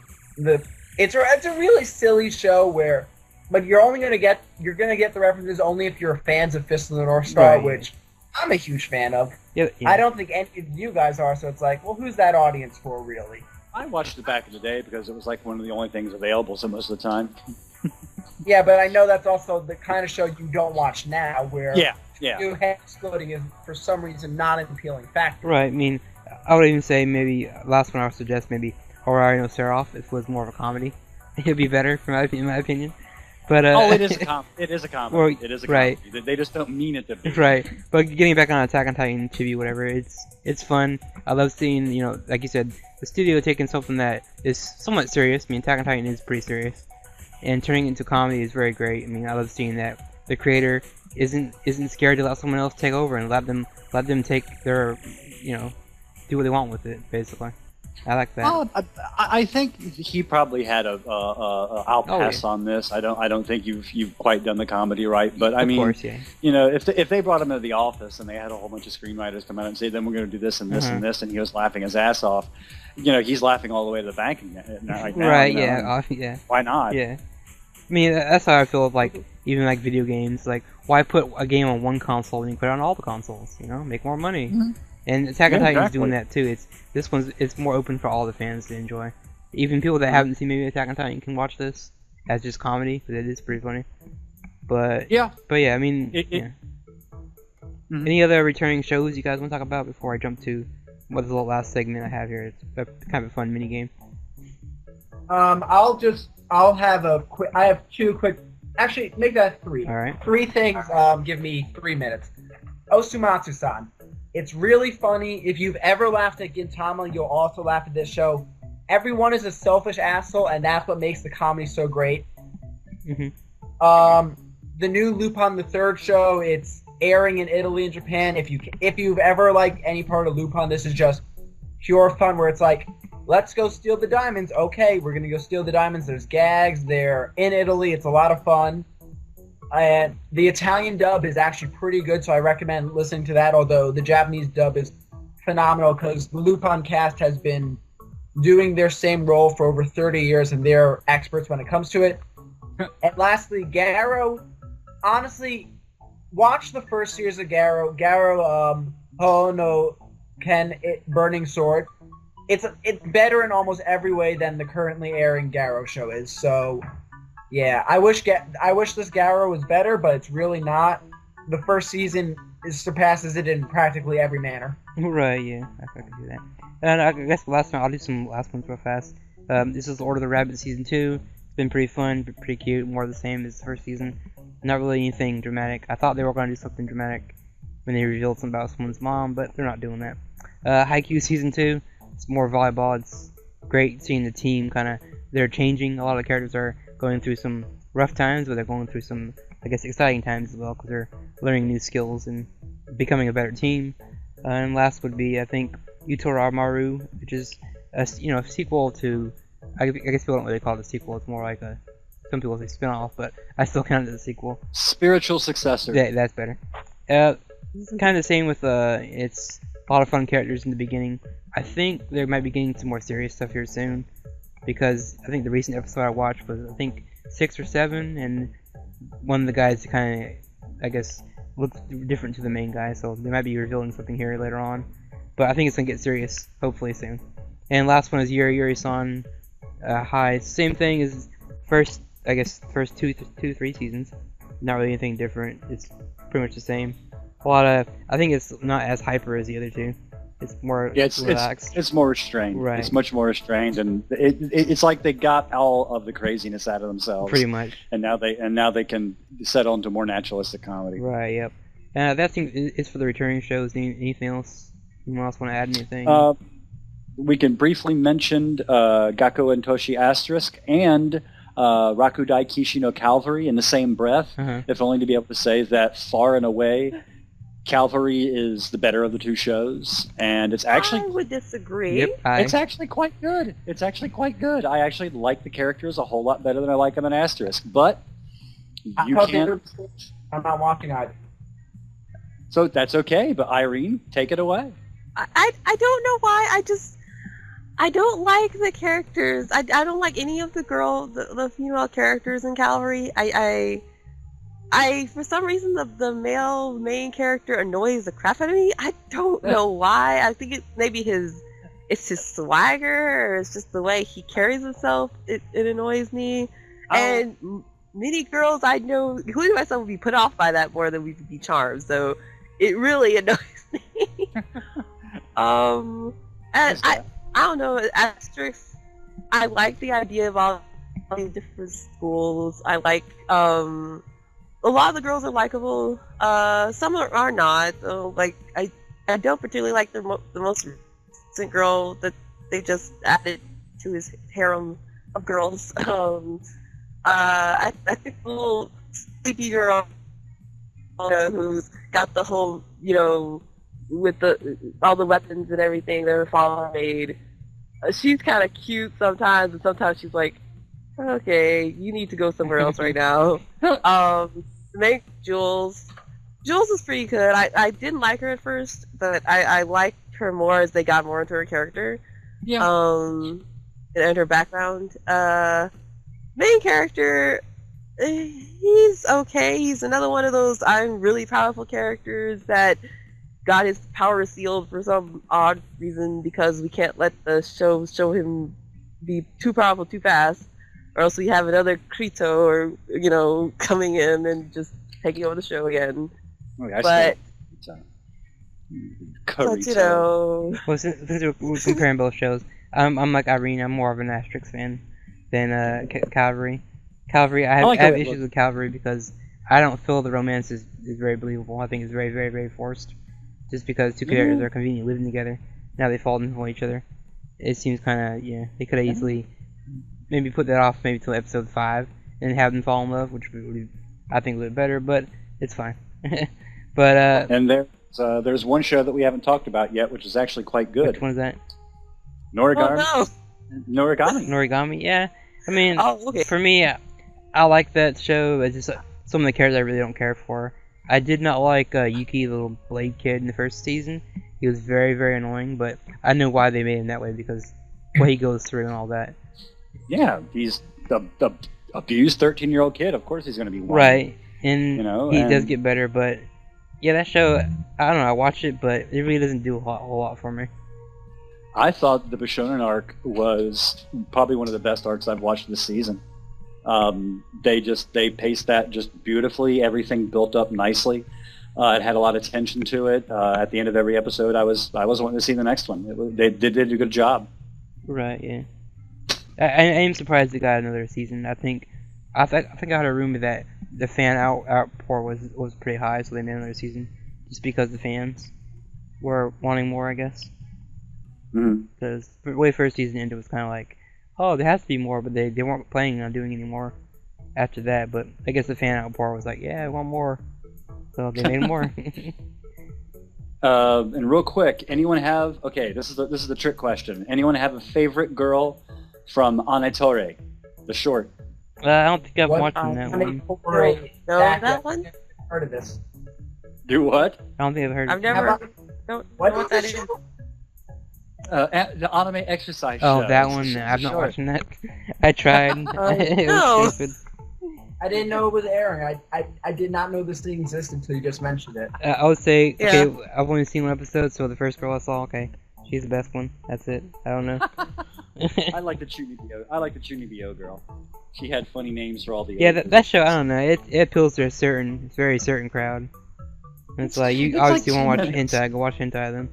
it's a really silly show but you're gonna get the references only if you're fans of Fist of the North Star, which I'm a huge fan of.
Yeah,
I don't think any of you guys are, so it's like, well, who's that audience for, really?
I watched it back in the day because it was like one of the only things available, so most of the time.
Yeah, but I know that's also the kind of show you don't watch now, where
Yeah.
new head exploding is, for some reason, not an appealing factor.
Right. I mean, I would even say maybe last one I would suggest maybe Horario no Seraph if it was more of a comedy. It'd be better, in my opinion. But
It is a comedy. It is a comedy.
Well,
it is a
right.
comedy. They just don't mean it to be.
Right. But getting back on Attack on Titan, Chibi, whatever, it's fun. I love seeing, like you said, the studio taking something that is somewhat serious. I mean, Attack on Titan is pretty serious, and turning it into comedy is very great. I mean, I love seeing that the creator isn't scared to let someone else take over and let them take their, do what they want with it, basically. I like that.
I think he probably had I'll pass on this. I don't think you've quite done the comedy right. But I mean,
of course, yeah.
If they brought him into the office and they had a whole bunch of screenwriters come out and say, then we're going to do this and this and this, and he was laughing his ass off, he's laughing all the way to the bank right now.
Right? Yeah. Yeah.
Why not?
Yeah. I mean, that's how I feel of even video games. Like, why put a game on one console when you put it on all the consoles? Make more money. Mm-hmm. And Attack on Titan is doing that too. It's more open for all the fans to enjoy. Even people that haven't seen maybe Attack on Titan can watch this as just comedy, because it is pretty funny. But yeah, I mean, Any other returning shows you guys want to talk about before I jump to what's the last segment I have here? It's kind of a fun mini game.
I'll have I have two quick. Actually, make that three.
All right.
3 things. Give me 3 minutes. Osumatsu-san. It's really funny. If you've ever laughed at Gintama, you'll also laugh at this show. Everyone is a selfish asshole, and that's what makes the comedy so great.
Mm-hmm.
The new Lupin the Third show, it's airing in Italy and Japan. If you've ever liked any part of Lupin, this is just pure fun, where it's like, let's go steal the diamonds. Okay, we're gonna go steal the diamonds. There's gags. They're in Italy. It's a lot of fun. And the Italian dub is actually pretty good, so I recommend listening to that, although the Japanese dub is phenomenal because the Lupin cast has been doing their same role for over 30 years, and they're experts when it comes to it. And lastly, Garo. Honestly, watch the first series of Garo. Garo, no Ken, Burning Sword. It's better in almost every way than the currently airing Garo show is, so... Yeah, I wish this Garo was better, but it's really not. The first season surpasses it in practically every manner.
Right, yeah, I can do that. And I guess the last one, I'll do some last ones real fast. This is Order of the Rabbit Season 2. It's been pretty fun, pretty cute, more of the same as the first season. Not really anything dramatic. I thought they were going to do something dramatic when they revealed something about someone's mom, but they're not doing that. Haikyuu Season 2, it's more volleyball. It's great seeing the team they're changing. A lot of the characters are going through some rough times, but they're going through some, I guess, exciting times as well, because they're learning new skills and becoming a better team. And last would be, I think, Utoramaru, which is a sequel to, I guess people don't really call it a sequel, it's more like some people say spin-off, but I still count it as a sequel.
Spiritual successor.
That's better. Kind of the same with, it's a lot of fun characters in the beginning. I think they might be getting some more serious stuff here soon, because I think the recent episode I watched was, I think, 6 or 7, and one of the guys kind of, I guess, looks different to the main guy, so they might be revealing something here later on. But I think it's going to get serious, hopefully soon. And last one is Yuri Yuri-san High. Same thing as first 2-3 seasons. Not really anything different. It's pretty much the same. I think it's not as hyper as the other two. It's more relaxed.
It's more restrained.
Right.
It's much more restrained, and it's like they got all of the craziness out of themselves.
Pretty much.
And now they can settle into more naturalistic comedy.
Right. Yep. That thing is for the returning shows. Anything else? Anyone else want to add anything?
We can briefly mention Gakko and Toshi Asterisk and Rakudai Kishi no Calvary in the same breath, if only to be able to say that far and away, Calvary is the better of the two shows, and it's actually...
I would disagree.
Yep,
It's actually quite good. I actually like the characters a whole lot better than I like them in Asterisk, but you can't...
I'm not watching either.
So that's okay, but Irene, take it away.
I don't know why, I don't like the characters. I don't like any of the female characters in Calvary. I for some reason the male main character annoys the crap out of me. I don't know why. I think it's his swagger, or it's just the way he carries himself. It annoys me. And many girls I know, including myself, would be put off by that more than we would be charmed. So it really annoys me. And I don't know, Asterix, I like the idea of all these different schools. I like, a lot of the girls are likable. Some are not. So, like, I don't particularly like the most recent girl that they just added to his harem of girls. I think the little sleepy girl, who's got the whole, with all the weapons and everything that her father made. She's kind of cute sometimes, and sometimes she's like, okay, you need to go somewhere else right now. Make Jules is pretty good. I didn't like her at first, but I liked her more as they got more into her character.
Yeah.
And her background. Main character, he's okay. He's another one of those I'm really powerful characters that got his power sealed for some odd reason, because we can't let the show him be too powerful too fast, or else we have another Krito or coming in and just taking over the show again. But
well, since we're comparing both shows, I'm like Irene. I'm more of an Asterix fan than Calvary. I have issues with Calvary because I don't feel the romance is very believable. I think it's very, very, very forced. Just because two characters are conveniently living together, now they fall in for each other. It seems kind of, they could have easily maybe put that off maybe till episode 5 and have them fall in love, which would be, I think, a little better, but it's fine. But
and there's one show that we haven't talked about yet, which is actually quite good.
Which one is that?
Noragami.
Oh, no.
Noragami, yeah. I mean,
okay.
For me, I like that show. It's just some of the characters I really don't care for. I did not like Yuki, the little blade kid, in the first season. He was very, very annoying, but I know why they made him that way, because what he goes through and all that.
Yeah, he's the abused 13-year-old kid. Of course he's going to be whiny.
Right, and he does get better, but yeah, that show, I don't know, I watched it, but it really doesn't do a whole lot for me.
I thought the Bishonen arc was probably one of the best arcs I've watched this season. They paced that just beautifully. Everything built up nicely. It had a lot of tension to it. At the end of every episode, I was wanting to see the next one. They did a good job.
Right. Yeah. I am surprised they got another season. I think I heard a rumor that the fan outpour was pretty high, so they made another season just because the fans were wanting more, I guess. Because the way first season ended was kind of like, oh, there has to be more, but they weren't planning on doing any more after that. But I guess the fan outpour was like, yeah, I want more. So they made more.
And real quick, anyone have... Okay, this is the trick question. Anyone have a favorite girl from Anetore, the short?
I don't think I've watched that one.
No, that one?
Heard of this?
Do what?
I don't think I've heard
I've
of
never... Don't know what that is.
The anime exercise show.
Oh, that one? I'm not watching that. I tried. It was stupid.
I didn't know it was airing. I did not know this thing existed until you just mentioned it.
I would say,
Yeah.
okay, I've only seen one episode, so the first girl I saw, okay, she's the best one. That's it. I don't know.
I like the Chunibyo girl. She had funny names for all the...
Yeah, that show, I don't know. It appeals to a very certain crowd. And it's like, you
It's
obviously
like
want to
2
watch
minutes.
hentai, go watch hentai then.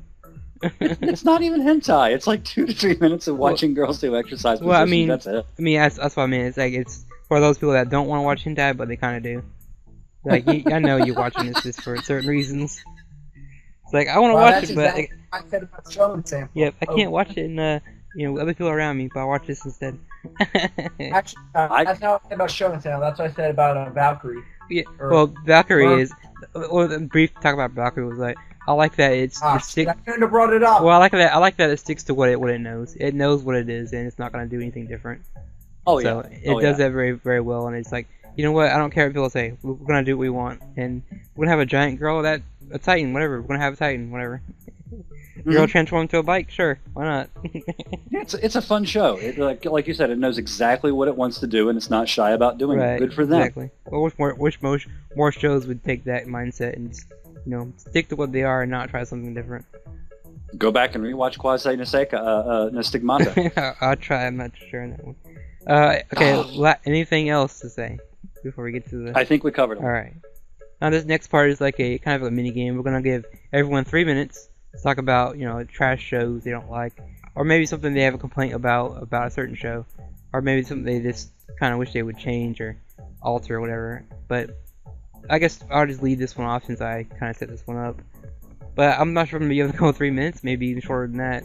It's not even hentai. It's like 2 to 3 minutes of watching girls do exercise
Well, I
positions.
mean,
That's it.
that's what I mean. It's like, it's for those people that don't want to watch hentai, but they kind of do. Like, I know you're watching this just for certain reasons. It's like, I want to watch
that's
it, but
exactly what I said about Shonen Sample.
yeah, I can't watch it and other people around me, but I watch this instead.
Actually, that's not what I said about Shonen Sample. That's what I said about Valkyrie.
Yeah,
Or-
well, Valkyrie
or-
is. Well, the brief talk about Valkyrie was like, I like that it
I
sticks.
couldn't have brought it up.
Well, I like that it sticks to what it knows. It knows what it is, and it's not gonna do anything different.
Oh,
So
yeah.
it does that very, very well, and it's like, you know what? I don't care what people say. We're gonna do what we want, and we're gonna have a giant girl, a Titan, whatever. We're gonna have a Titan, whatever. Girl transform into a bike? Sure, why not?
It's a fun show. It, like you said, it knows exactly what it wants to do, and it's not shy about doing
Right,
it. Good for them.
exactly. Well, wish more shows would take that mindset and just, stick to what they are and not try something different.
Go back and rewatch Quasi Stigmata.
I'll try. I'm not sure on that one. Okay. Anything else to say before we get to the?
I think we covered it.
All right. Now this next part is like a kind of a mini game. We're gonna give everyone 3 minutes to talk about trash shows they don't like, or maybe something they have a complaint about a certain show, or maybe something they just kind of wish they would change or alter or whatever. But I guess I'll just leave this one off since I kind of set this one up. But I'm not sure if I'm gonna be able to go 3 minutes, maybe even shorter than that.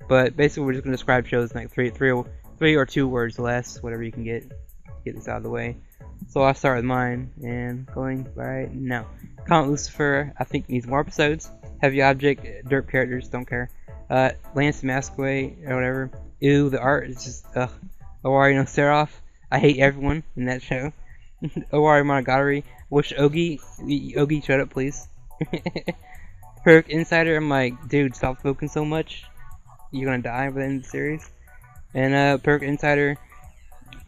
But basically, we're just gonna describe shows in like three or 2 words less, whatever you can get this out of the way. So I'll start with mine, and going right now. Comet Lucifer, I think needs more episodes. Heavy Object, derp characters, don't care. Lance Masquerade, or whatever. Ew, the art is just, ugh. Owari no Seraph, I hate everyone in that show. Owari Monogatari, wish Ogi, shut up please. Perk Insider, I'm like, dude, stop smoking so much. You're gonna die by the end of the series. And Perk Insider,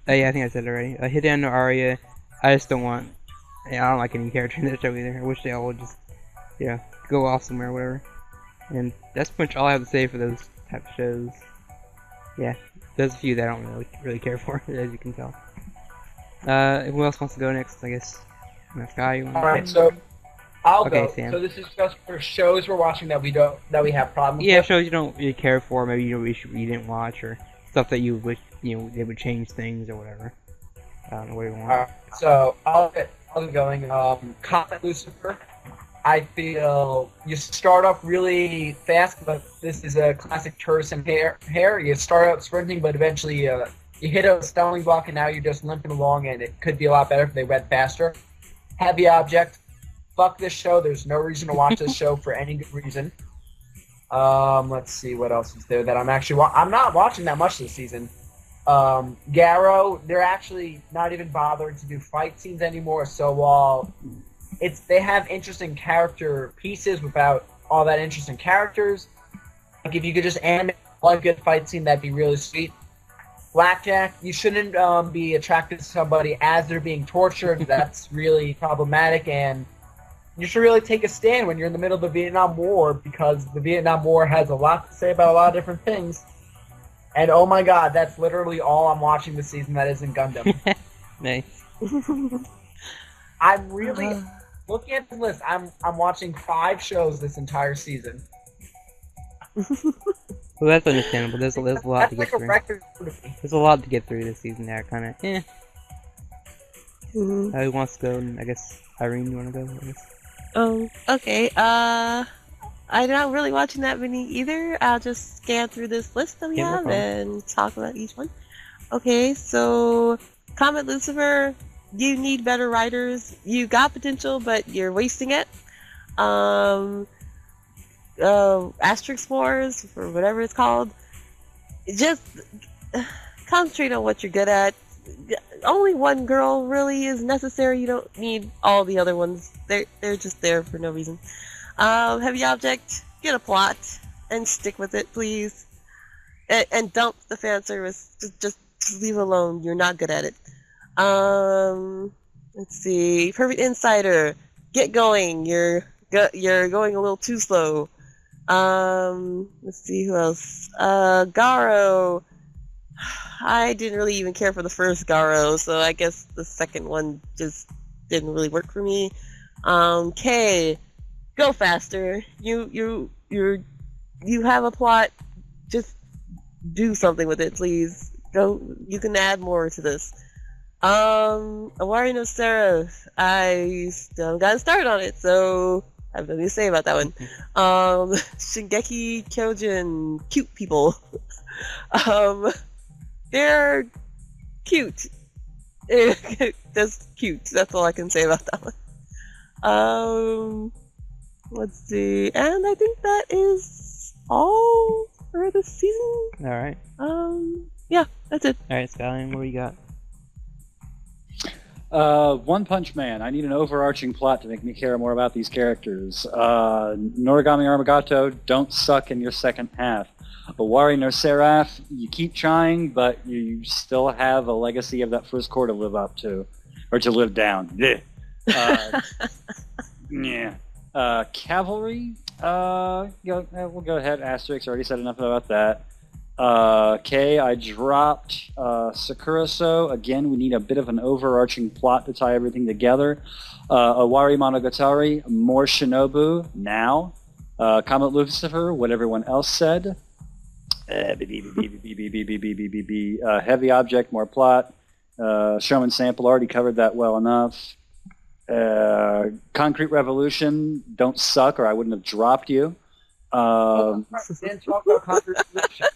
yeah, I think I said it already. Hidden no Aria, I just don't want. Yeah, I don't like any character in that show either. I wish they all would just, go off somewhere or whatever. And that's pretty much all I have to say for those type of shows. Yeah, there's a few that I don't really care for, as you can tell. Who else wants to go next? I guess. Next guy. You want
Alright, so I'll
Okay,
go.
Sam.
So this is just for shows we're watching that we have problems
Yeah,
with.
shows you don't really care for, maybe you didn't watch, or stuff that you wish they would change things or whatever. I don't know what you want.
So I'll get going. Comet Lucifer. I feel you start off really fast, but this is a classic tourist and hair. You start out sprinting, but eventually you hit a stumbling block, and now you're just limping along, and it could be a lot better if they went faster. Heavy Object. Fuck this show. There's no reason to watch this show for any good reason. Let's see what else is there that I'm actually I'm not watching that much this season. Garrow, they're actually not even bothering to do fight scenes anymore. So while they have interesting character pieces without all that interesting characters, like if you could just animate one good fight scene, that'd be really sweet. Blackjack, you shouldn't be attracted to somebody as they're being tortured. That's really problematic, and you should really take a stand when you're in the middle of the Vietnam War, because the Vietnam War has a lot to say about a lot of different things. And oh my god, that's literally all I'm watching this season that isn't Gundam.
Nice.
I'm really looking at the list. I'm watching 5 shows this entire season.
Well, that's understandable. There's a lot to get
That's like a
through.
record for me.
There's a lot to get through this season. There, kind of. Who wants to go? I guess Irene, you want to go? I guess.
Oh, okay. I'm not really watching that many either. I'll just scan through this list that we
Yeah, no
have
problem.
and talk about each one. Okay, so Comet Lucifer, you need better writers. You got potential, but you're wasting it. Asterisk Wars, or whatever it's called. Just concentrate on what you're good at. Only one girl really is necessary. You don't need all the other ones. They're just there for no reason. Heavy Object, get a plot and stick with it, please. And dump the fan service. Just leave it alone. You're not good at it. Let's see. Perfect Insider, get going. You're going a little too slow. Let's see who else. Garo. I didn't really even care for the first Garo, so I guess the second one just didn't really work for me. K, go faster. You have a plot. Just do something with it, please. Go. You can add more to this. Owari no Seraph. I still got started on it, so I have nothing to say about that one. Shingeki Kyojin, cute people. They're cute. That's cute. That's all I can say about that one. Let's see. And I think that is all for this season.
Alright.
Yeah, that's it.
Alright, Skyline, what do you got?
One Punch Man. I need an overarching plot to make me care more about these characters. Noragami Armagato, don't suck in your second half. Owari no Seraph, you keep trying, but you still have a legacy of that first core to live up to, or to live down. Yeah. Yeah. Cavalry, we'll go ahead. Asterix, already said enough about that. K, I dropped Sakuraso. Again, we need a bit of an overarching plot to tie everything together. Owari Monogatari, more Shinobu, now. Comet Lucifer, what everyone else said. Heavy Object, more plot. Showman Sample, already covered that well enough. Concrete Revolution, don't suck or I wouldn't have dropped you.
Didn't talk about Concrete Revolution.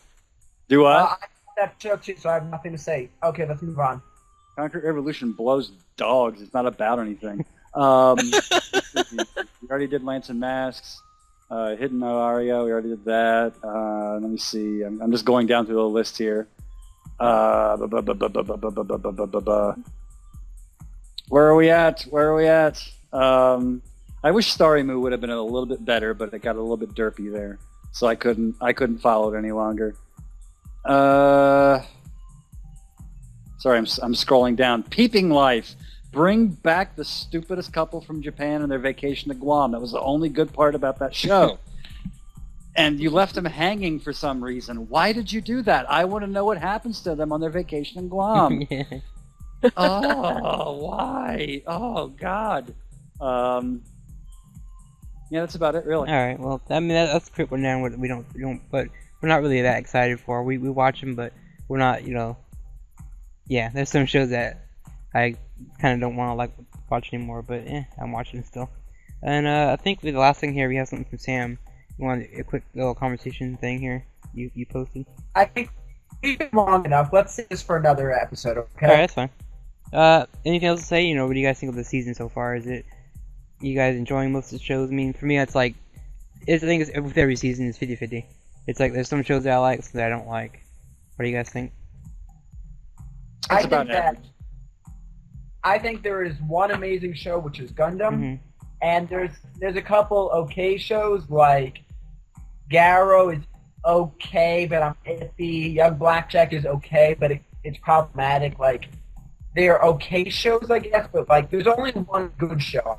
Do I?
I that show too, so I have nothing to say. Okay, let's move on.
Concrete Revolution blows dogs. It's not about anything. We already did Lance and Masks. Hidden No Aria, we already did that. Let me see. I'm just going down through the list here. Where are we at? I wish Starry Moo would have been a little bit better, but it got a little bit derpy there, so I couldn't follow it any longer. Sorry, I'm scrolling down. Peeping Life. Bring back the stupidest couple from Japan and their vacation to Guam. That was the only good part about that show. And you left them hanging for some reason. Why did you do that? I want to know what happens to them on their vacation in Guam. Oh, why? Oh, God. Yeah, that's about it, really.
All right. Well, I mean that's pretty one down. We don't, but we're not really that excited for. We watch them, but we're not. Yeah. There's some shows that I kind of don't want to watch anymore, but I'm watching still. And I think the last thing here, we have something from Sam. You want a quick little conversation thing here? You posted.
I think we've been long enough. Let's save this for another episode, okay?
All right, that's fine. Anything else to say? What do you guys think of the season so far? Is it you guys enjoying most of the shows? I mean, for me, it's like I think with every season it's 50-50. It's like there's some shows that I like, some that I don't like. What do you guys think?
I think there is one amazing show, which is Gundam, and there's a couple okay shows like Garrow is okay, but I'm iffy. Young Blackjack is okay, but it's problematic. Like they are okay shows, I guess, but like there's only one good show.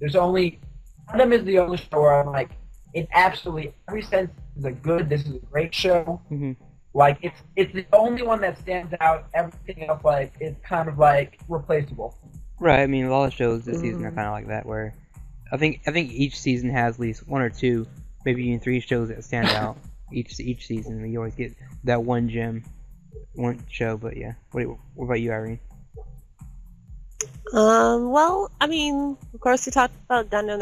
Gundam is the only show where I'm like, in absolutely every sense is this is a great show. Like it's the only one that stands out. Everything else is kind of replaceable.
Right. I mean, a lot of shows this season are kind of like that, where I think each season has at least one or two, maybe even three shows that stand out each season. You always get that one gem, one show. But yeah, what about you, Irene?
Well, I mean, of course, we talked about Gundam.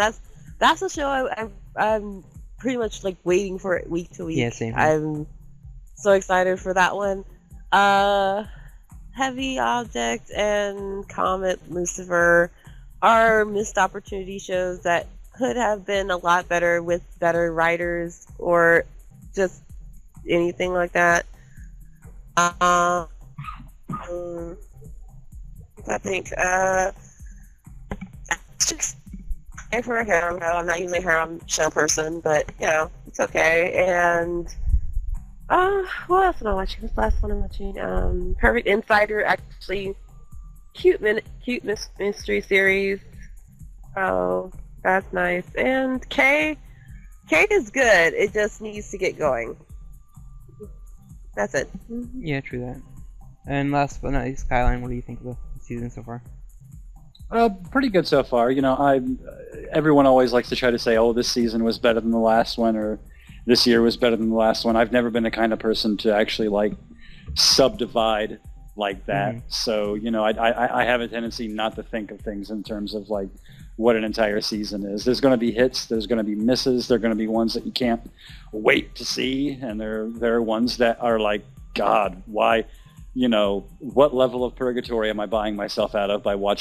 That's a show I'm pretty much waiting for it week to week.
Yeah, same here.
I'm so excited for that one. Heavy Object and Comet Lucifer are missed opportunity shows that could have been a lot better with better writers or just anything like that. I think just for a harem show. I'm not usually a harem show person, but it's okay. And what else am I watching? What's the last one I'm watching? Perfect Insider, actually, cute mystery series. Oh, that's nice. And K is good. It just needs to get going. That's it.
Yeah, true that. And last but not least, Skyline, what do you think of the season so far?
Pretty good so far. Everyone always likes to try to say, "Oh, this season was better than the last one," or "This year was better than the last one." I've never been the kind of person to actually subdivide like that. So I have a tendency not to think of things in terms of what an entire season is. There's going to be hits, there's going to be misses, there are going to be ones that you can't wait to see, and there are ones that are like, God, why? What level of purgatory am I buying myself out of by watching